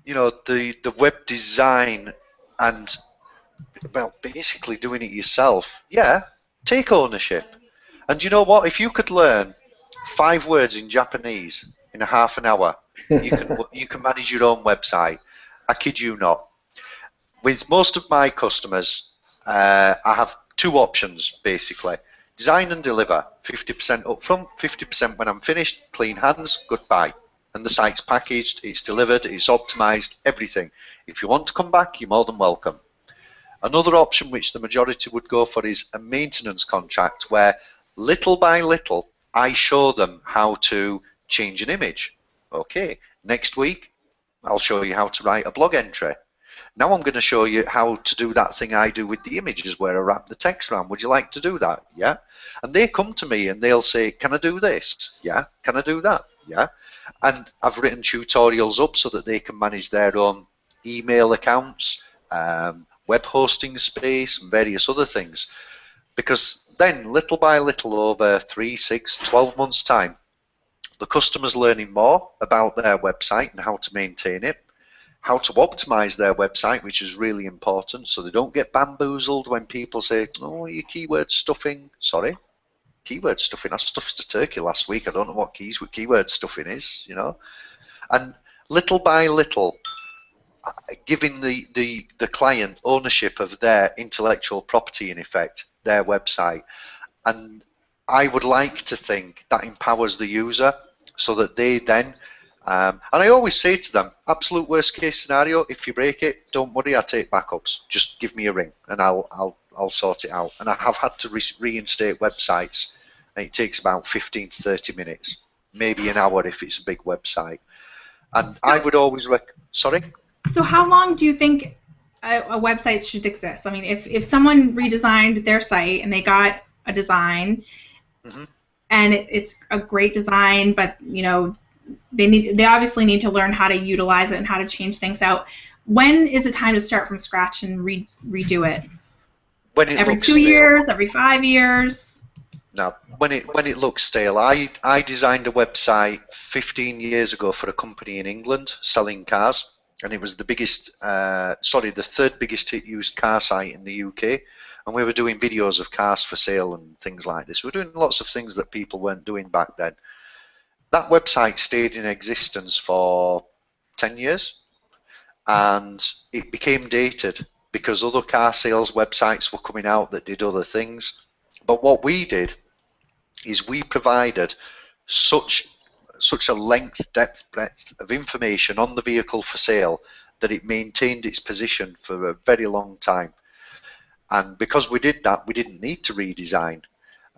you know, the web design and, well, basically doing it yourself, yeah, take ownership. And you know what? If you could learn 5 words in Japanese in a half an hour, you can manage your own website. I kid you not. With most of my customers, I have 2 options basically: design and deliver. 50% upfront, 50% when I'm finished. Clean hands, goodbye. And the site's packaged, it's delivered, it's optimized, everything. If you want to come back, you're more than welcome. Another option which the majority would go for is a maintenance contract, where little by little I show them how to change an image. Okay, next week I'll show you how to write a blog entry. Now I'm going to show you how to do that thing I do with the images where I wrap the text around. Would you like to do that? Yeah. And they come to me and they'll say, can I do this? Yeah. Can I do that? Yeah. And I've written tutorials up so that they can manage their own email accounts, web hosting space, and various other things. Because then, little by little, over 3, 6, 12 months' time, the customer's learning more about their website and how to maintain it, how to optimize their website, which is really important, so they don't get bamboozled when people say, oh, your keyword stuffing. Sorry, keyword stuffing. I stuffed a turkey last week. I don't know what keyword stuffing is, you know. And little by little, giving the client ownership of their intellectual property, in effect, their website. And I would like to think that empowers the user so that they then, and I always say to them, absolute worst case scenario, if you break it, don't worry, I take backups. Just give me a ring and I'll sort it out. And I have had to reinstate websites, and it takes about 15 to 30 minutes, maybe an hour if it's a big website. And I would always sorry? So how long do you think a website should exist? I mean, if someone redesigned their site and they got a design, and it's a great design, but you know they obviously need to learn how to utilize it and how to change things out. When is it time to start from scratch and redo it? When it every looks 2 stale. years, every 5 years? No, when it looks stale. I designed a website 15 years ago for a company in England selling cars, and it was the biggest, the third biggest hit used car site in the UK. And we were doing videos of cars for sale and things like this. We were doing lots of things that people weren't doing back then. That website stayed in existence for 10 years, and it became dated because other car sales websites were coming out that did other things. But what we did is we provided such a length, depth, breadth of information on the vehicle for sale that it maintained its position for a very long time. And because we did that, we didn't need to redesign.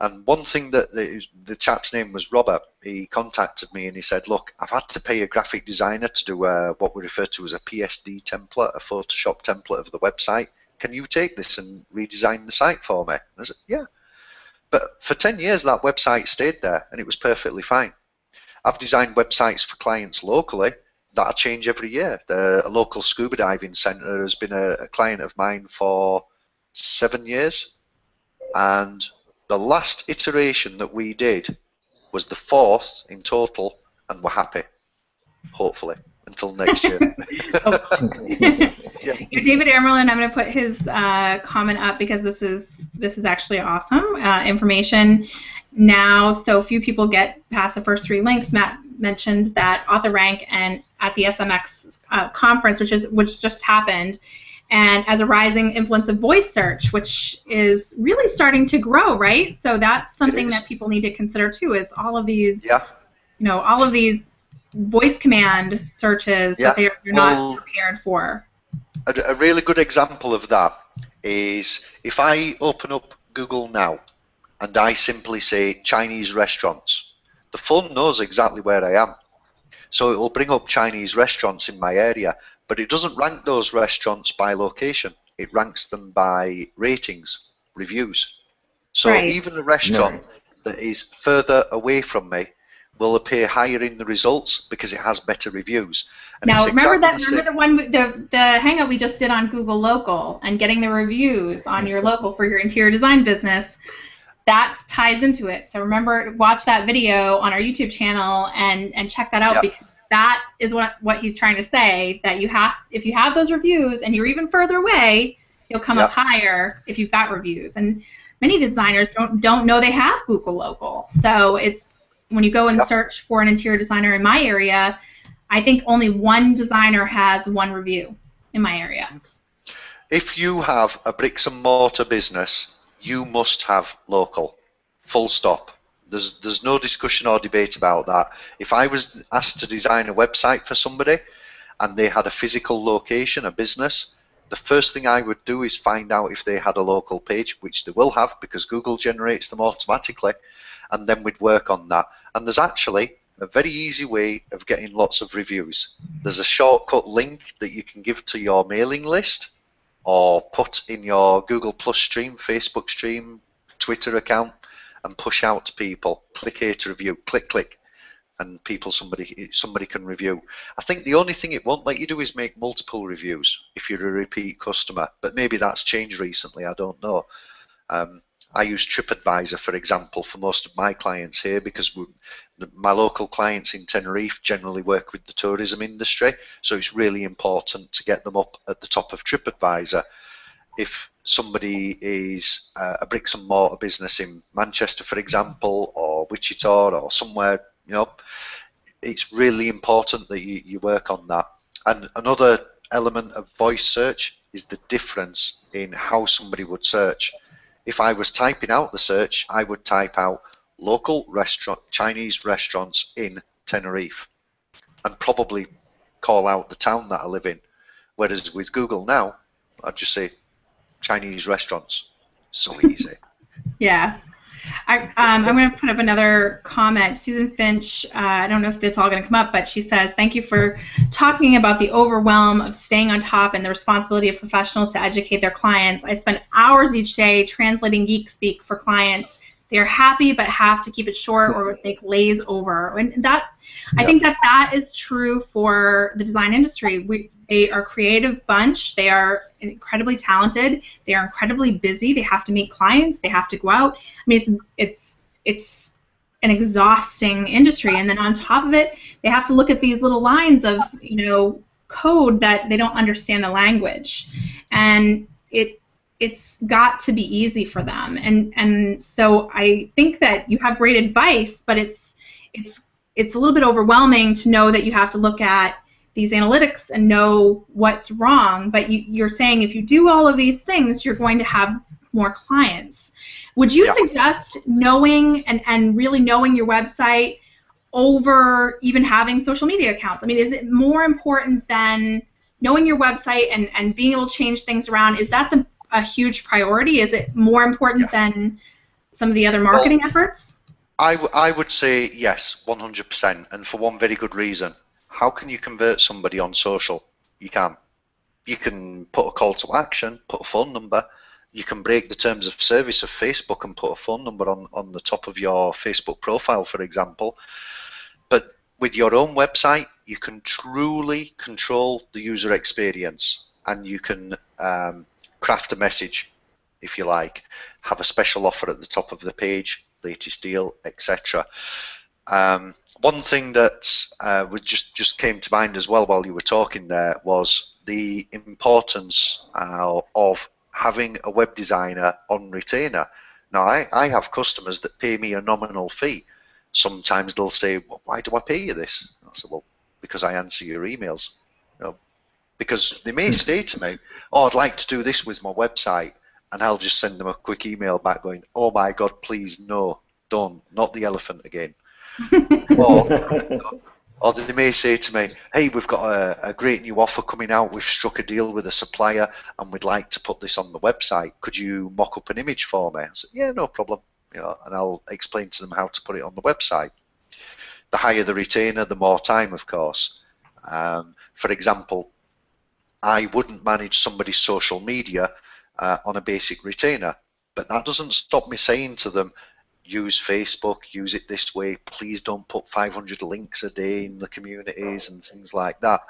And one thing that the chap's name was Robert, he contacted me and he said, look, I've had to pay a graphic designer to do what we refer to as a PSD template, a Photoshop template of the website. Can you take this and redesign the site for me? And I said, yeah. But for 10 years, that website stayed there and it was perfectly fine. I've designed websites for clients locally that change every year. A local scuba diving centre has been a client of mine for 7 years. And the last iteration that we did was the 4th in total, and we're happy, hopefully, until next year. Yeah. David Emerlin, I'm going to put his comment up because this is actually awesome information now. So few people get past the first 3 links. Matt mentioned that AuthorRank and at the SMX conference, which just happened, and as a rising influence of voice search, which is really starting to grow, right? So that's something that people need to consider too, is all of these, all of these voice command searches that they're not prepared for. A really good example of that is if I open up Google now and I simply say Chinese restaurants, the phone knows exactly where I am. So it will bring up Chinese restaurants in my area, but it doesn't rank those restaurants by location. It ranks them by ratings, reviews. So even a restaurant that is further away from me will appear higher in the results because it has better reviews. And now, remember the hangout we just did on Google Local and getting the reviews on your local for your interior design business. That ties into it. So remember, watch that video on our YouTube channel and check that out because that is what he's trying to say. That if you have those reviews and you're even further away, you'll come up higher if you've got reviews. And many designers don't know they have Google Local. So it's when you go and search for an interior designer in my area, I think only 1 designer has 1 review in my area. If you have a bricks and mortar business, you must have local, full stop. There's no discussion or debate about that. If I was asked to design a website for somebody and they had a physical location, a business, the first thing I would do is find out if they had a local page, which they will have because Google generates them automatically, and then we'd work on that. And there's actually a very easy way of getting lots of reviews. There's a shortcut link that you can give to your mailing list or put in your Google Plus stream, Facebook stream, Twitter account, and push out to people. Click here to review. Click, and somebody can review. I think the only thing it won't let you do is make multiple reviews if you're a repeat customer, but maybe that's changed recently. I don't know. I use TripAdvisor, for example, for most of my clients here because my local clients in Tenerife generally work with the tourism industry, so it's really important to get them up at the top of TripAdvisor. If somebody is a bricks and mortar business in Manchester, for example, or Wichita or somewhere, it's really important that you work on that. And another element of voice search is the difference in how somebody would search. If I was typing out the search, I would type out local Chinese restaurants in Tenerife and probably call out the town that I live in. Whereas with Google now, I'd just say Chinese restaurants. So easy. Yeah. I'm going to put up another comment. Susan Finch, I don't know if it's all going to come up, but she says, thank you for talking about the overwhelm of staying on top and the responsibility of professionals to educate their clients. I spend hours each day translating geek speak for clients. They're happy but have to keep it short or they glaze over. And I think that is true for the design industry. They are a creative bunch. They are incredibly talented. They are incredibly busy. They have to meet clients. They have to go out. I mean, it's an exhausting industry. And then on top of it, they have to look at these little lines of code that they don't understand the language, and it's got to be easy for them. And so I think that you have great advice, but it's a little bit overwhelming to know that you have to look at these analytics and know what's wrong, but you're saying if you do all of these things, you're going to have more clients. Would you suggest knowing and really knowing your website over even having social media accounts? I mean, is it more important than knowing your website and being able to change things around? Is that a huge priority? Is it more important than some of the other marketing efforts? I would say yes, 100%, and for one very good reason. How can you convert somebody on social? You can't. You can put a call to action, put a phone number. You can break the terms of service of Facebook and put a phone number on the top of your Facebook profile, for example. But with your own website, you can truly control the user experience, and you can craft a message, if you like, have a special offer at the top of the page, latest deal, etc. One thing that just came to mind as well while you were talking there was the importance of having a web designer on retainer. Now, I have customers that pay me a nominal fee. Sometimes they'll say, well, why do I pay you this? I say, well, because I answer your emails. You know, because they may say to me, oh, I'd like to do this with my website. And I'll just send them a quick email back going, oh my God, please, no, don't, not the elephant again. Or they may say to me, hey, we've got a great new offer coming out. We've struck a deal with a supplier and we'd like to put this on the website. Could you mock up an image for me? I said, yeah, no problem. You know, and I'll explain to them how to put it on the website. The higher the retainer, the more time, of course. For example, I wouldn't manage somebody's social media on a basic retainer, but that doesn't stop me saying to them, use Facebook, use it this way, please don't put 500 links a day in the communities and things like that.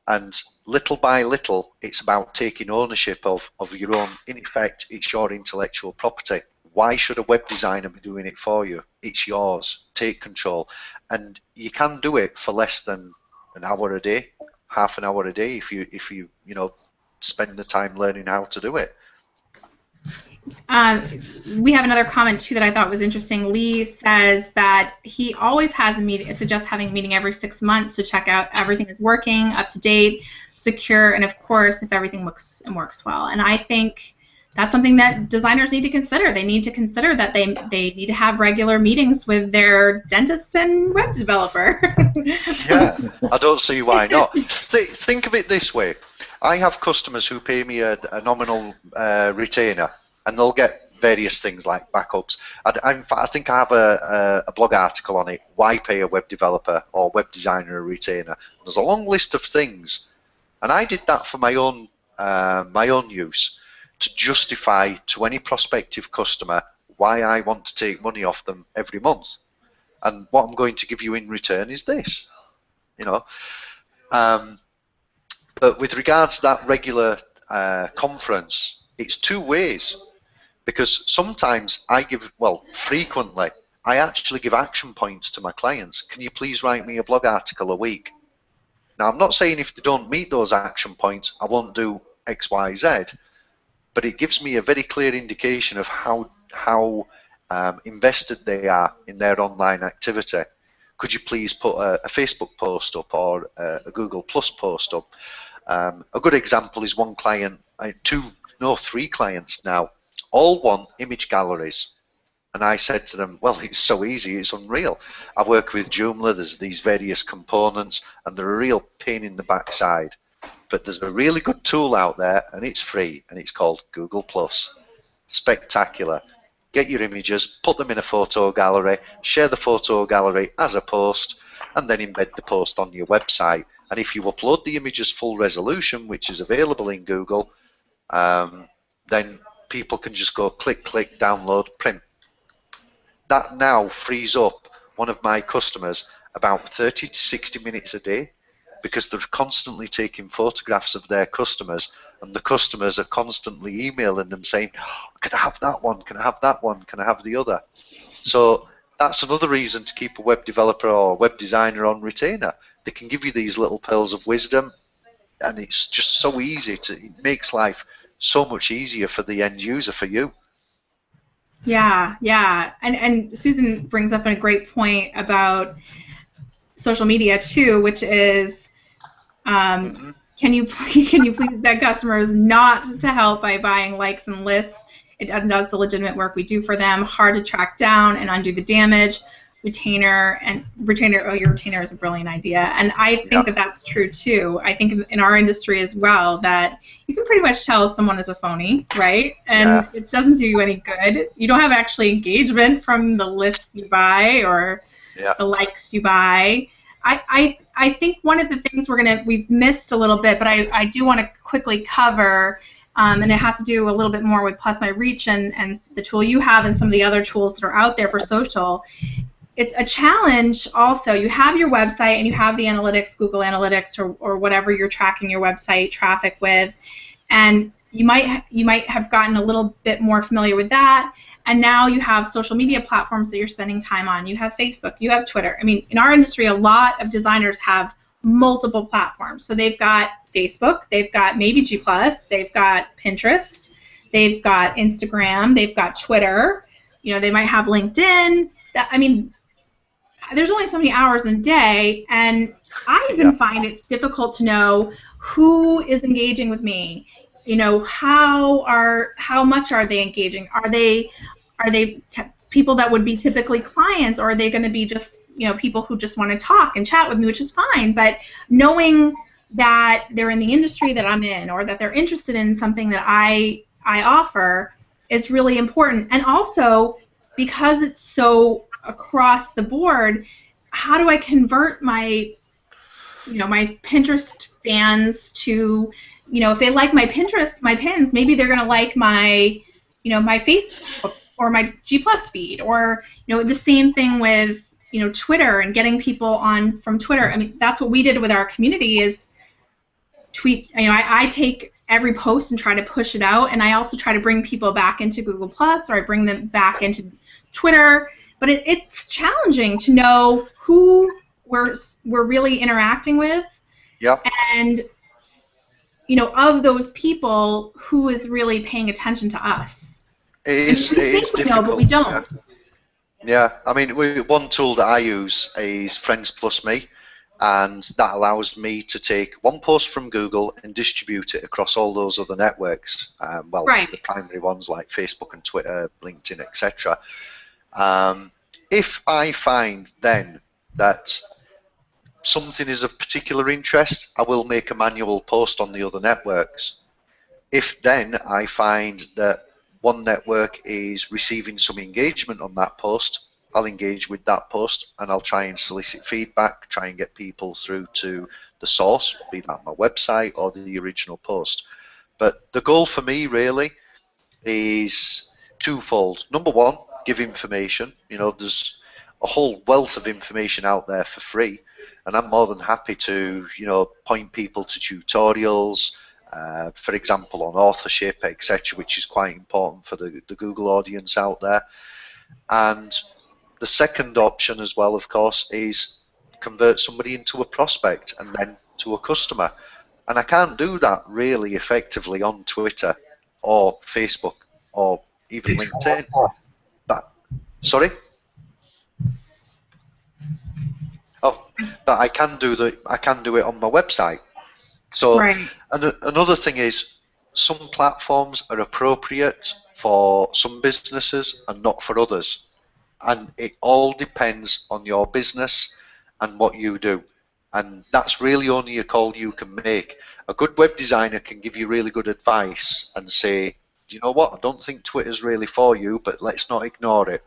And little by little, it's about taking ownership of your own, in effect, it's your intellectual property. Why should a web designer be doing it for you? It's yours. Take control. And you can do it for less than an hour a day, half an hour a day if you spend the time learning how to do it. We have another comment too that I thought was interesting. Lee says that he always has a meeting, suggests having a meeting every 6 months to check out everything is working, up to date, secure, and of course if everything looks and works well. And I think that's something that designers need to consider. They need to consider that they need to have regular meetings with their dentist and web developer. Yeah, I don't see why not. Think of it this way. I have customers who pay me a nominal retainer, and they'll get various things like backups. In fact, I think I have a blog article on it, why pay a web developer or web designer a retainer. There's a long list of things, and I did that for my own use, to justify to any prospective customer why I want to take money off them every month. And what I'm going to give you in return is this, you know. But with regards to that regular conference, it's two ways. Because sometimes frequently, I actually give action points to my clients. Can you please write me a blog article a week? Now, I'm not saying if they don't meet those action points, I won't do X, Y, Z, but it gives me a very clear indication of how invested they are in their online activity. Could you please put a Facebook post up or a Google Plus post up? A good example is one client, three clients now, all want image galleries. And I said to them, well, it's so easy, it's unreal. I work with Joomla, there's these various components, and they're a real pain in the backside. But there's a really good tool out there, and it's free, and it's called Google Plus. Spectacular. Get your images, put them in a photo gallery, share the photo gallery as a post, and then embed the post on your website. And if you upload the images full resolution, which is available in Google, then people can just go click, click, download, print. That now frees up one of my customers about 30 to 60 minutes a day, because they're constantly taking photographs of their customers, and the customers are constantly emailing them saying, oh, can I have that one, can I have that one, can I have the other? So that's another reason to keep a web developer or web designer on retainer. They can give you these little pearls of wisdom, and it's just so easy it makes life so much easier for the end user, for you. Yeah, and Susan brings up a great point about social media too, which is, can you please beg customers not to help by buying likes and lists? It does the legitimate work we do for them, hard to track down and undo the damage. retainer, oh, your retainer is a brilliant idea. And I think that that's true too. I think in our industry as well that you can pretty much tell if someone is a phony, right? And it doesn't do you any good. You don't have actually engagement from the lists you buy or the likes you buy. I think one of the things we've missed a little bit, but I do want to quickly cover, and it has to do a little bit more with Plus My Reach and the tool you have and some of the other tools that are out there for social. It's a challenge also. You have your website and you have the analytics, Google Analytics or whatever you're tracking your website traffic with, and you might have gotten a little bit more familiar with that, and now you have social media platforms that you're spending time on. You have Facebook, you have Twitter. I mean, in our industry, a lot of designers have multiple platforms. So they've got Facebook, they've got maybe G+, they've got Pinterest, they've got Instagram, they've got Twitter. You know, they might have LinkedIn. I mean, there's only so many hours in a day, and I even find it's difficult to know who is engaging with me. You know, how much are they engaging? Are they people that would be typically clients, or are they going to be just, you know, people who just want to talk and chat with me, which is fine. But knowing that they're in the industry that I'm in, or that they're interested in something that I offer, is really important. And also, because it's so across the board, how do I convert my Pinterest fans to, you know, if they like my Pinterest, my pins, maybe they're going to like my, you know, my Facebook or my G+ feed, or, you know, the same thing with, you know, Twitter and getting people on from Twitter. I mean, that's what we did with our community, is tweet. You know, I take every post and try to push it out, and I also try to bring people back into Google+, or I bring them back into Twitter. But it's challenging to know who we're really interacting with, and, you know, of those people, who is really paying attention to us. It is difficult. Know, but we don't. Yeah, I mean, one tool that I use is Friends Plus Me, and that allows me to take one post from Google and distribute it across all those other networks. The primary ones like Facebook and Twitter, LinkedIn, etc. If I find then that something is of particular interest, I will make a manual post on the other networks. If then I find that one network is receiving some engagement on that post, I'll engage with that post, and I'll try and solicit feedback, try and get people through to the source, be that my website or the original post. But the goal for me really is twofold. Number one, give information. You know, there's a whole wealth of information out there for free, and I'm more than happy to, you know, point people to tutorials, for example, on authorship, etc., which is quite important for the Google audience out there. And the second option as well, of course, is convert somebody into a prospect and then to a customer. And I can't do that really effectively on Twitter or Facebook or even LinkedIn. Sorry? Oh, but I can do it on my website. So, and another thing is, some platforms are appropriate for some businesses and not for others, and it all depends on your business and what you do, and that's really only a call you can make. A good web designer can give you really good advice and say, do you know what, I don't think Twitter's really for you, but let's not ignore it.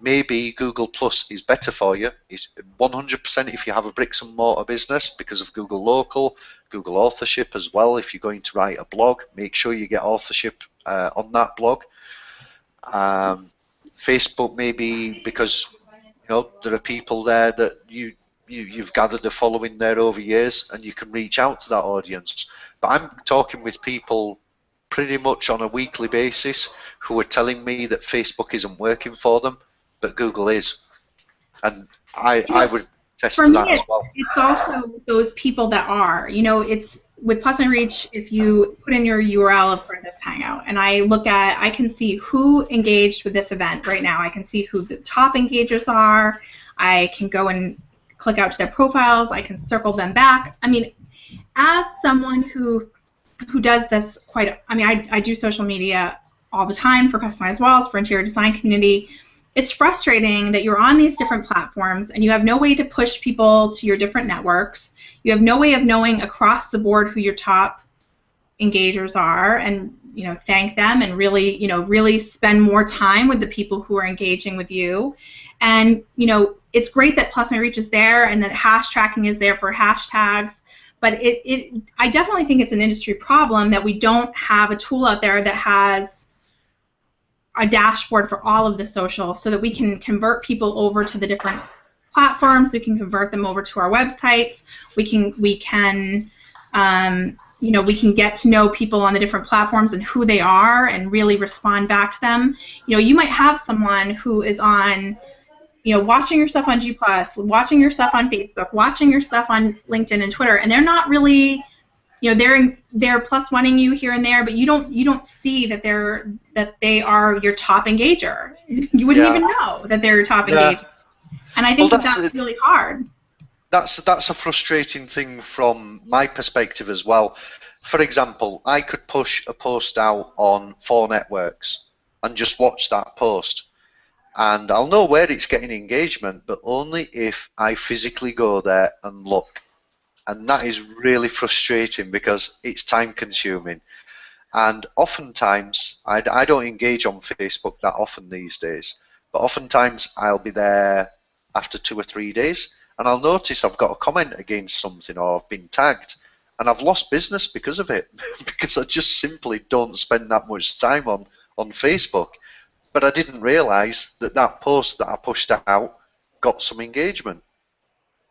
Maybe Google Plus is better for you. It's 100% if you have a bricks and mortar business, because of Google Local, Google Authorship as well. If you're going to write a blog, make sure you get authorship on that blog. Facebook maybe because, you know, there are people there that you've gathered a following there over years, and you can reach out to that audience. But I'm talking with people pretty much on a weekly basis who are telling me that Facebook isn't working for them, but Google is, and I would test to that as well. It's also those people that are, you know, it's with Plus My Reach. If you put in your URL for this Hangout, and I can see who engaged with this event right now. I can see who the top engagers are. I can go and click out to their profiles. I can circle them back. I mean, as someone who does this I do social media all the time for customized walls, for interior design community. it's frustrating that you're on these different platforms and you have no way to push people to your different networks. You have no way of knowing across the board who your top engagers are, and thank them, and really really spend more time with the people who are engaging with you. And it's great that Plus My Reach is there and that hash tracking is there for hashtags, but I definitely think it's an industry problem that we don't have a tool out there that has a dashboard for all of the social, so that we can convert people over to the different platforms. We can convert them over to our websites. We can we can get to know people on the different platforms and who they are, and really respond back to them. You might have someone who is on, watching your stuff on G+, watching your stuff on Facebook, watching your stuff on LinkedIn and Twitter, and they're not really, they're plus oneing you here and there, but you don't see that they are your top engager. You wouldn't even know that they're your top engager. And I think that's really hard. That's a frustrating thing from my perspective as well. For example, I could push a post out on 4 networks and just watch that post, and I'll know where it's getting engagement, but only if I physically go there and look. And that is really frustrating because it's time consuming. And oftentimes, I don't engage on Facebook that often these days, but oftentimes I'll be there after 2 or 3 days, and I'll notice I've got a comment against something, or I've been tagged, and I've lost business because of it, because I just simply don't spend that much time on Facebook. But I didn't realise that post that I pushed out got some engagement.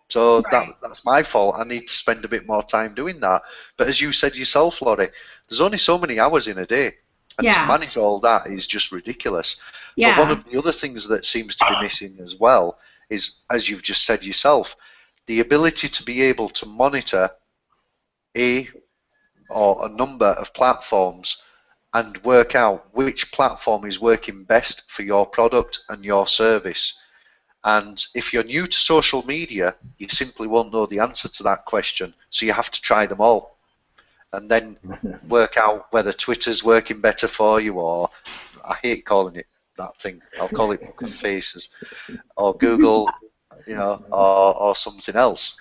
So that's my fault. I need to spend a bit more time doing that. But as you said yourself, Laurie, there's only so many hours in a day, and to manage all that is just ridiculous. But one of the other things that seems to be missing as well is, as you've just said yourself, the ability to be able to monitor a number of platforms and work out which platform is working best for your product and your service. And if you're new to social media, you simply won't know the answer to that question, so you have to try them all and then work out whether Twitter's working better for you, or I hate calling it that thing, I'll call it Book of Faces, or Google, or something else.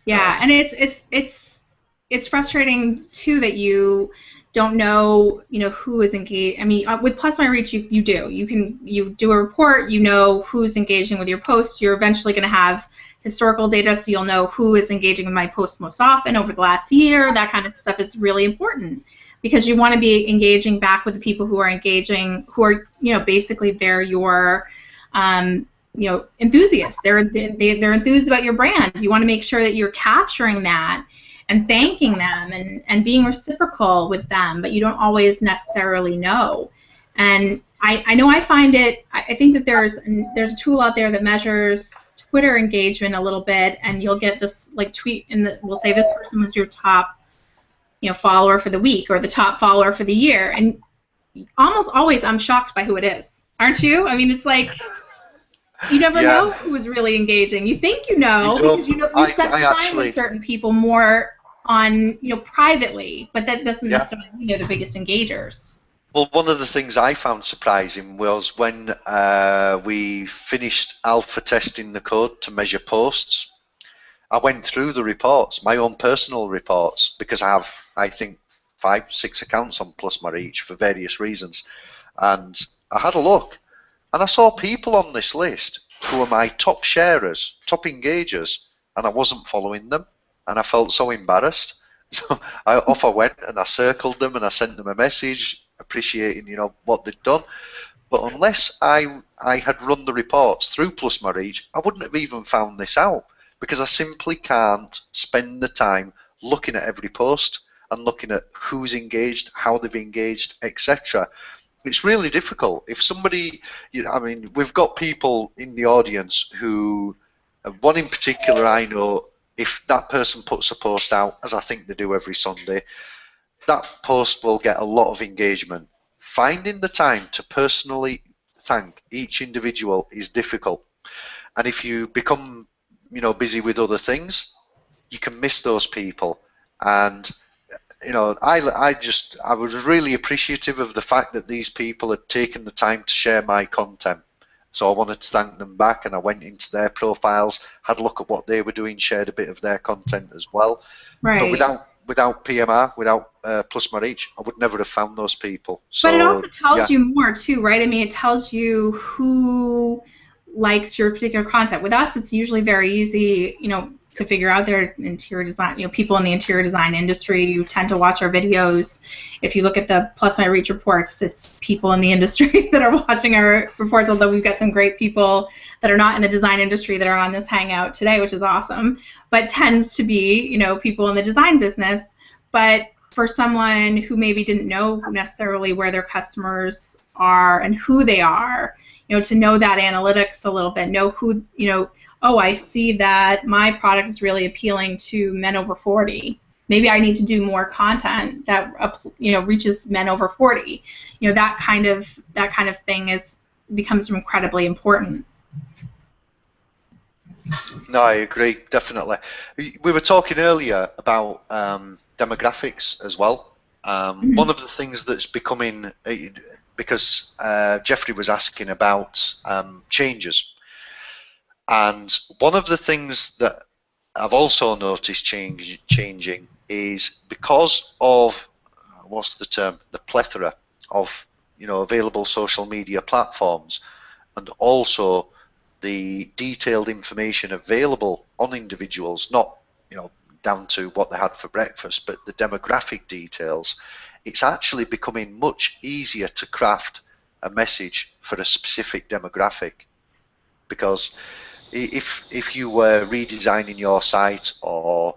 Yeah, and it's frustrating too that you don't know, who is engaged. I mean, with Plus My Reach, you do. You do a report, you know who's engaging with your post. You're eventually going to have historical data, so you'll know who is engaging with my post most often over the last year. That kind of stuff is really important, because you want to be engaging back with the people who are engaging, who are, basically they're your, enthusiasts. They're enthused about your brand. You want to make sure that you're capturing that and thanking them and being reciprocal with them, but you don't always necessarily know. And I know I find it, I think that there's a tool out there that measures Twitter engagement a little bit, and you'll get this tweet, and we'll say this person was your top follower for the week, or the top follower for the year, and almost always I'm shocked by who it is. Aren't you? I mean, it's like you never know who is really engaging. You think you know, because you spend time with certain people more on privately, but that doesn't necessarily mean they're the biggest engagers. Well, one of the things I found surprising was when we finished alpha testing the code to measure posts, I went through the reports, my own personal reports, because I have, I think, 5-6 accounts on Plus My Reach for various reasons, and I had a look, and I saw people on this list who are my top sharers, top engagers, and I wasn't following them, and I felt so embarrassed. So off I went, and I circled them, and I sent them a message appreciating what they'd done. But unless I had run the reports through Plus My Reach, I wouldn't have even found this out, because I simply can't spend the time looking at every post and looking at who's engaged, how they've engaged, etc. It's really difficult. If somebody, I mean, we've got people in the audience who, one in particular I know, if that person puts a post out, as I think they do every Sunday, that post will get a lot of engagement. Finding the time to personally thank each individual is difficult. And if you become, busy with other things, you can miss those people. And I was really appreciative of the fact that these people had taken the time to share my content. So I wanted to thank them back, and I went into their profiles, had a look at what they were doing, shared a bit of their content as well. Right. But without PMR, without Plus My Reach, I would never have found those people. So, but it also tells you more too, right? I mean, it tells you who likes your particular content. With us, it's usually very easy, you know, to figure out their interior design. You know, people in the interior design industry who tend to watch our videos. If you look at the Plus My Reach reports, it's people in the industry that are watching our reports. Although we've got some great people that are not in the design industry that are on this Hangout today, which is awesome. But tends to be, you know, people in the design business. But for someone who maybe didn't know necessarily where their customers are and who they are, you know, to know that analytics a little bit, know who, you know, oh, I see that my product is really appealing to men over 40. Maybe I need to do more content that, you know, reaches men over 40. You know, that kind of thing becomes incredibly important. No, I agree, definitely. We were talking earlier about demographics as well. One of the things that's becoming, because Jeffrey was asking about changes, and one of the things that I've also noticed changing is because of, what's the term, the plethora of, you know, available social media platforms, and also the detailed information available on individuals, not, you know, down to what they had for breakfast, but the demographic details. It's actually becoming much easier to craft a message for a specific demographic, because if you were redesigning your site or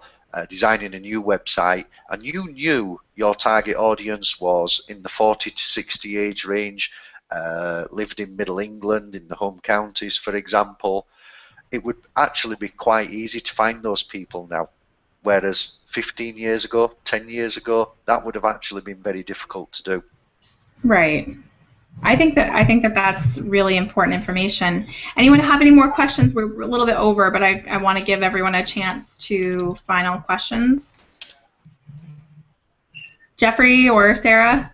designing a new website and you knew your target audience was in the 40 to 60 age range, lived in Middle England, in the home counties, for example, it would actually be quite easy to find those people now. Whereas 15 years ago, 10 years ago, that would have actually been very difficult to do. Right. I think that that's really important information. Anyone have any more questions? We're a little bit over, but I want to give everyone a chance to final questions. Jeffrey or Sarah?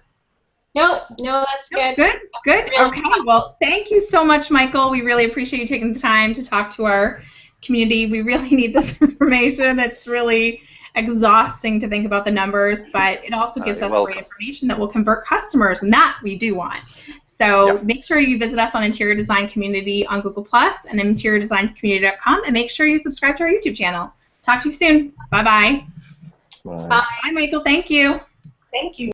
No, that's good. Good. Okay. Well, thank you so much, Michael. We really appreciate you taking the time to talk to our community. We really need this information. It's really exhausting to think about the numbers, but it also gives us great information that will convert customers, and that we do want. So make sure you visit us on Interior Design Community on Google+, and interiordesigncommunity.com, and make sure you subscribe to our YouTube channel. Talk to you soon. Bye-bye. Bye. Bye, Michael. Thank you. Thank you.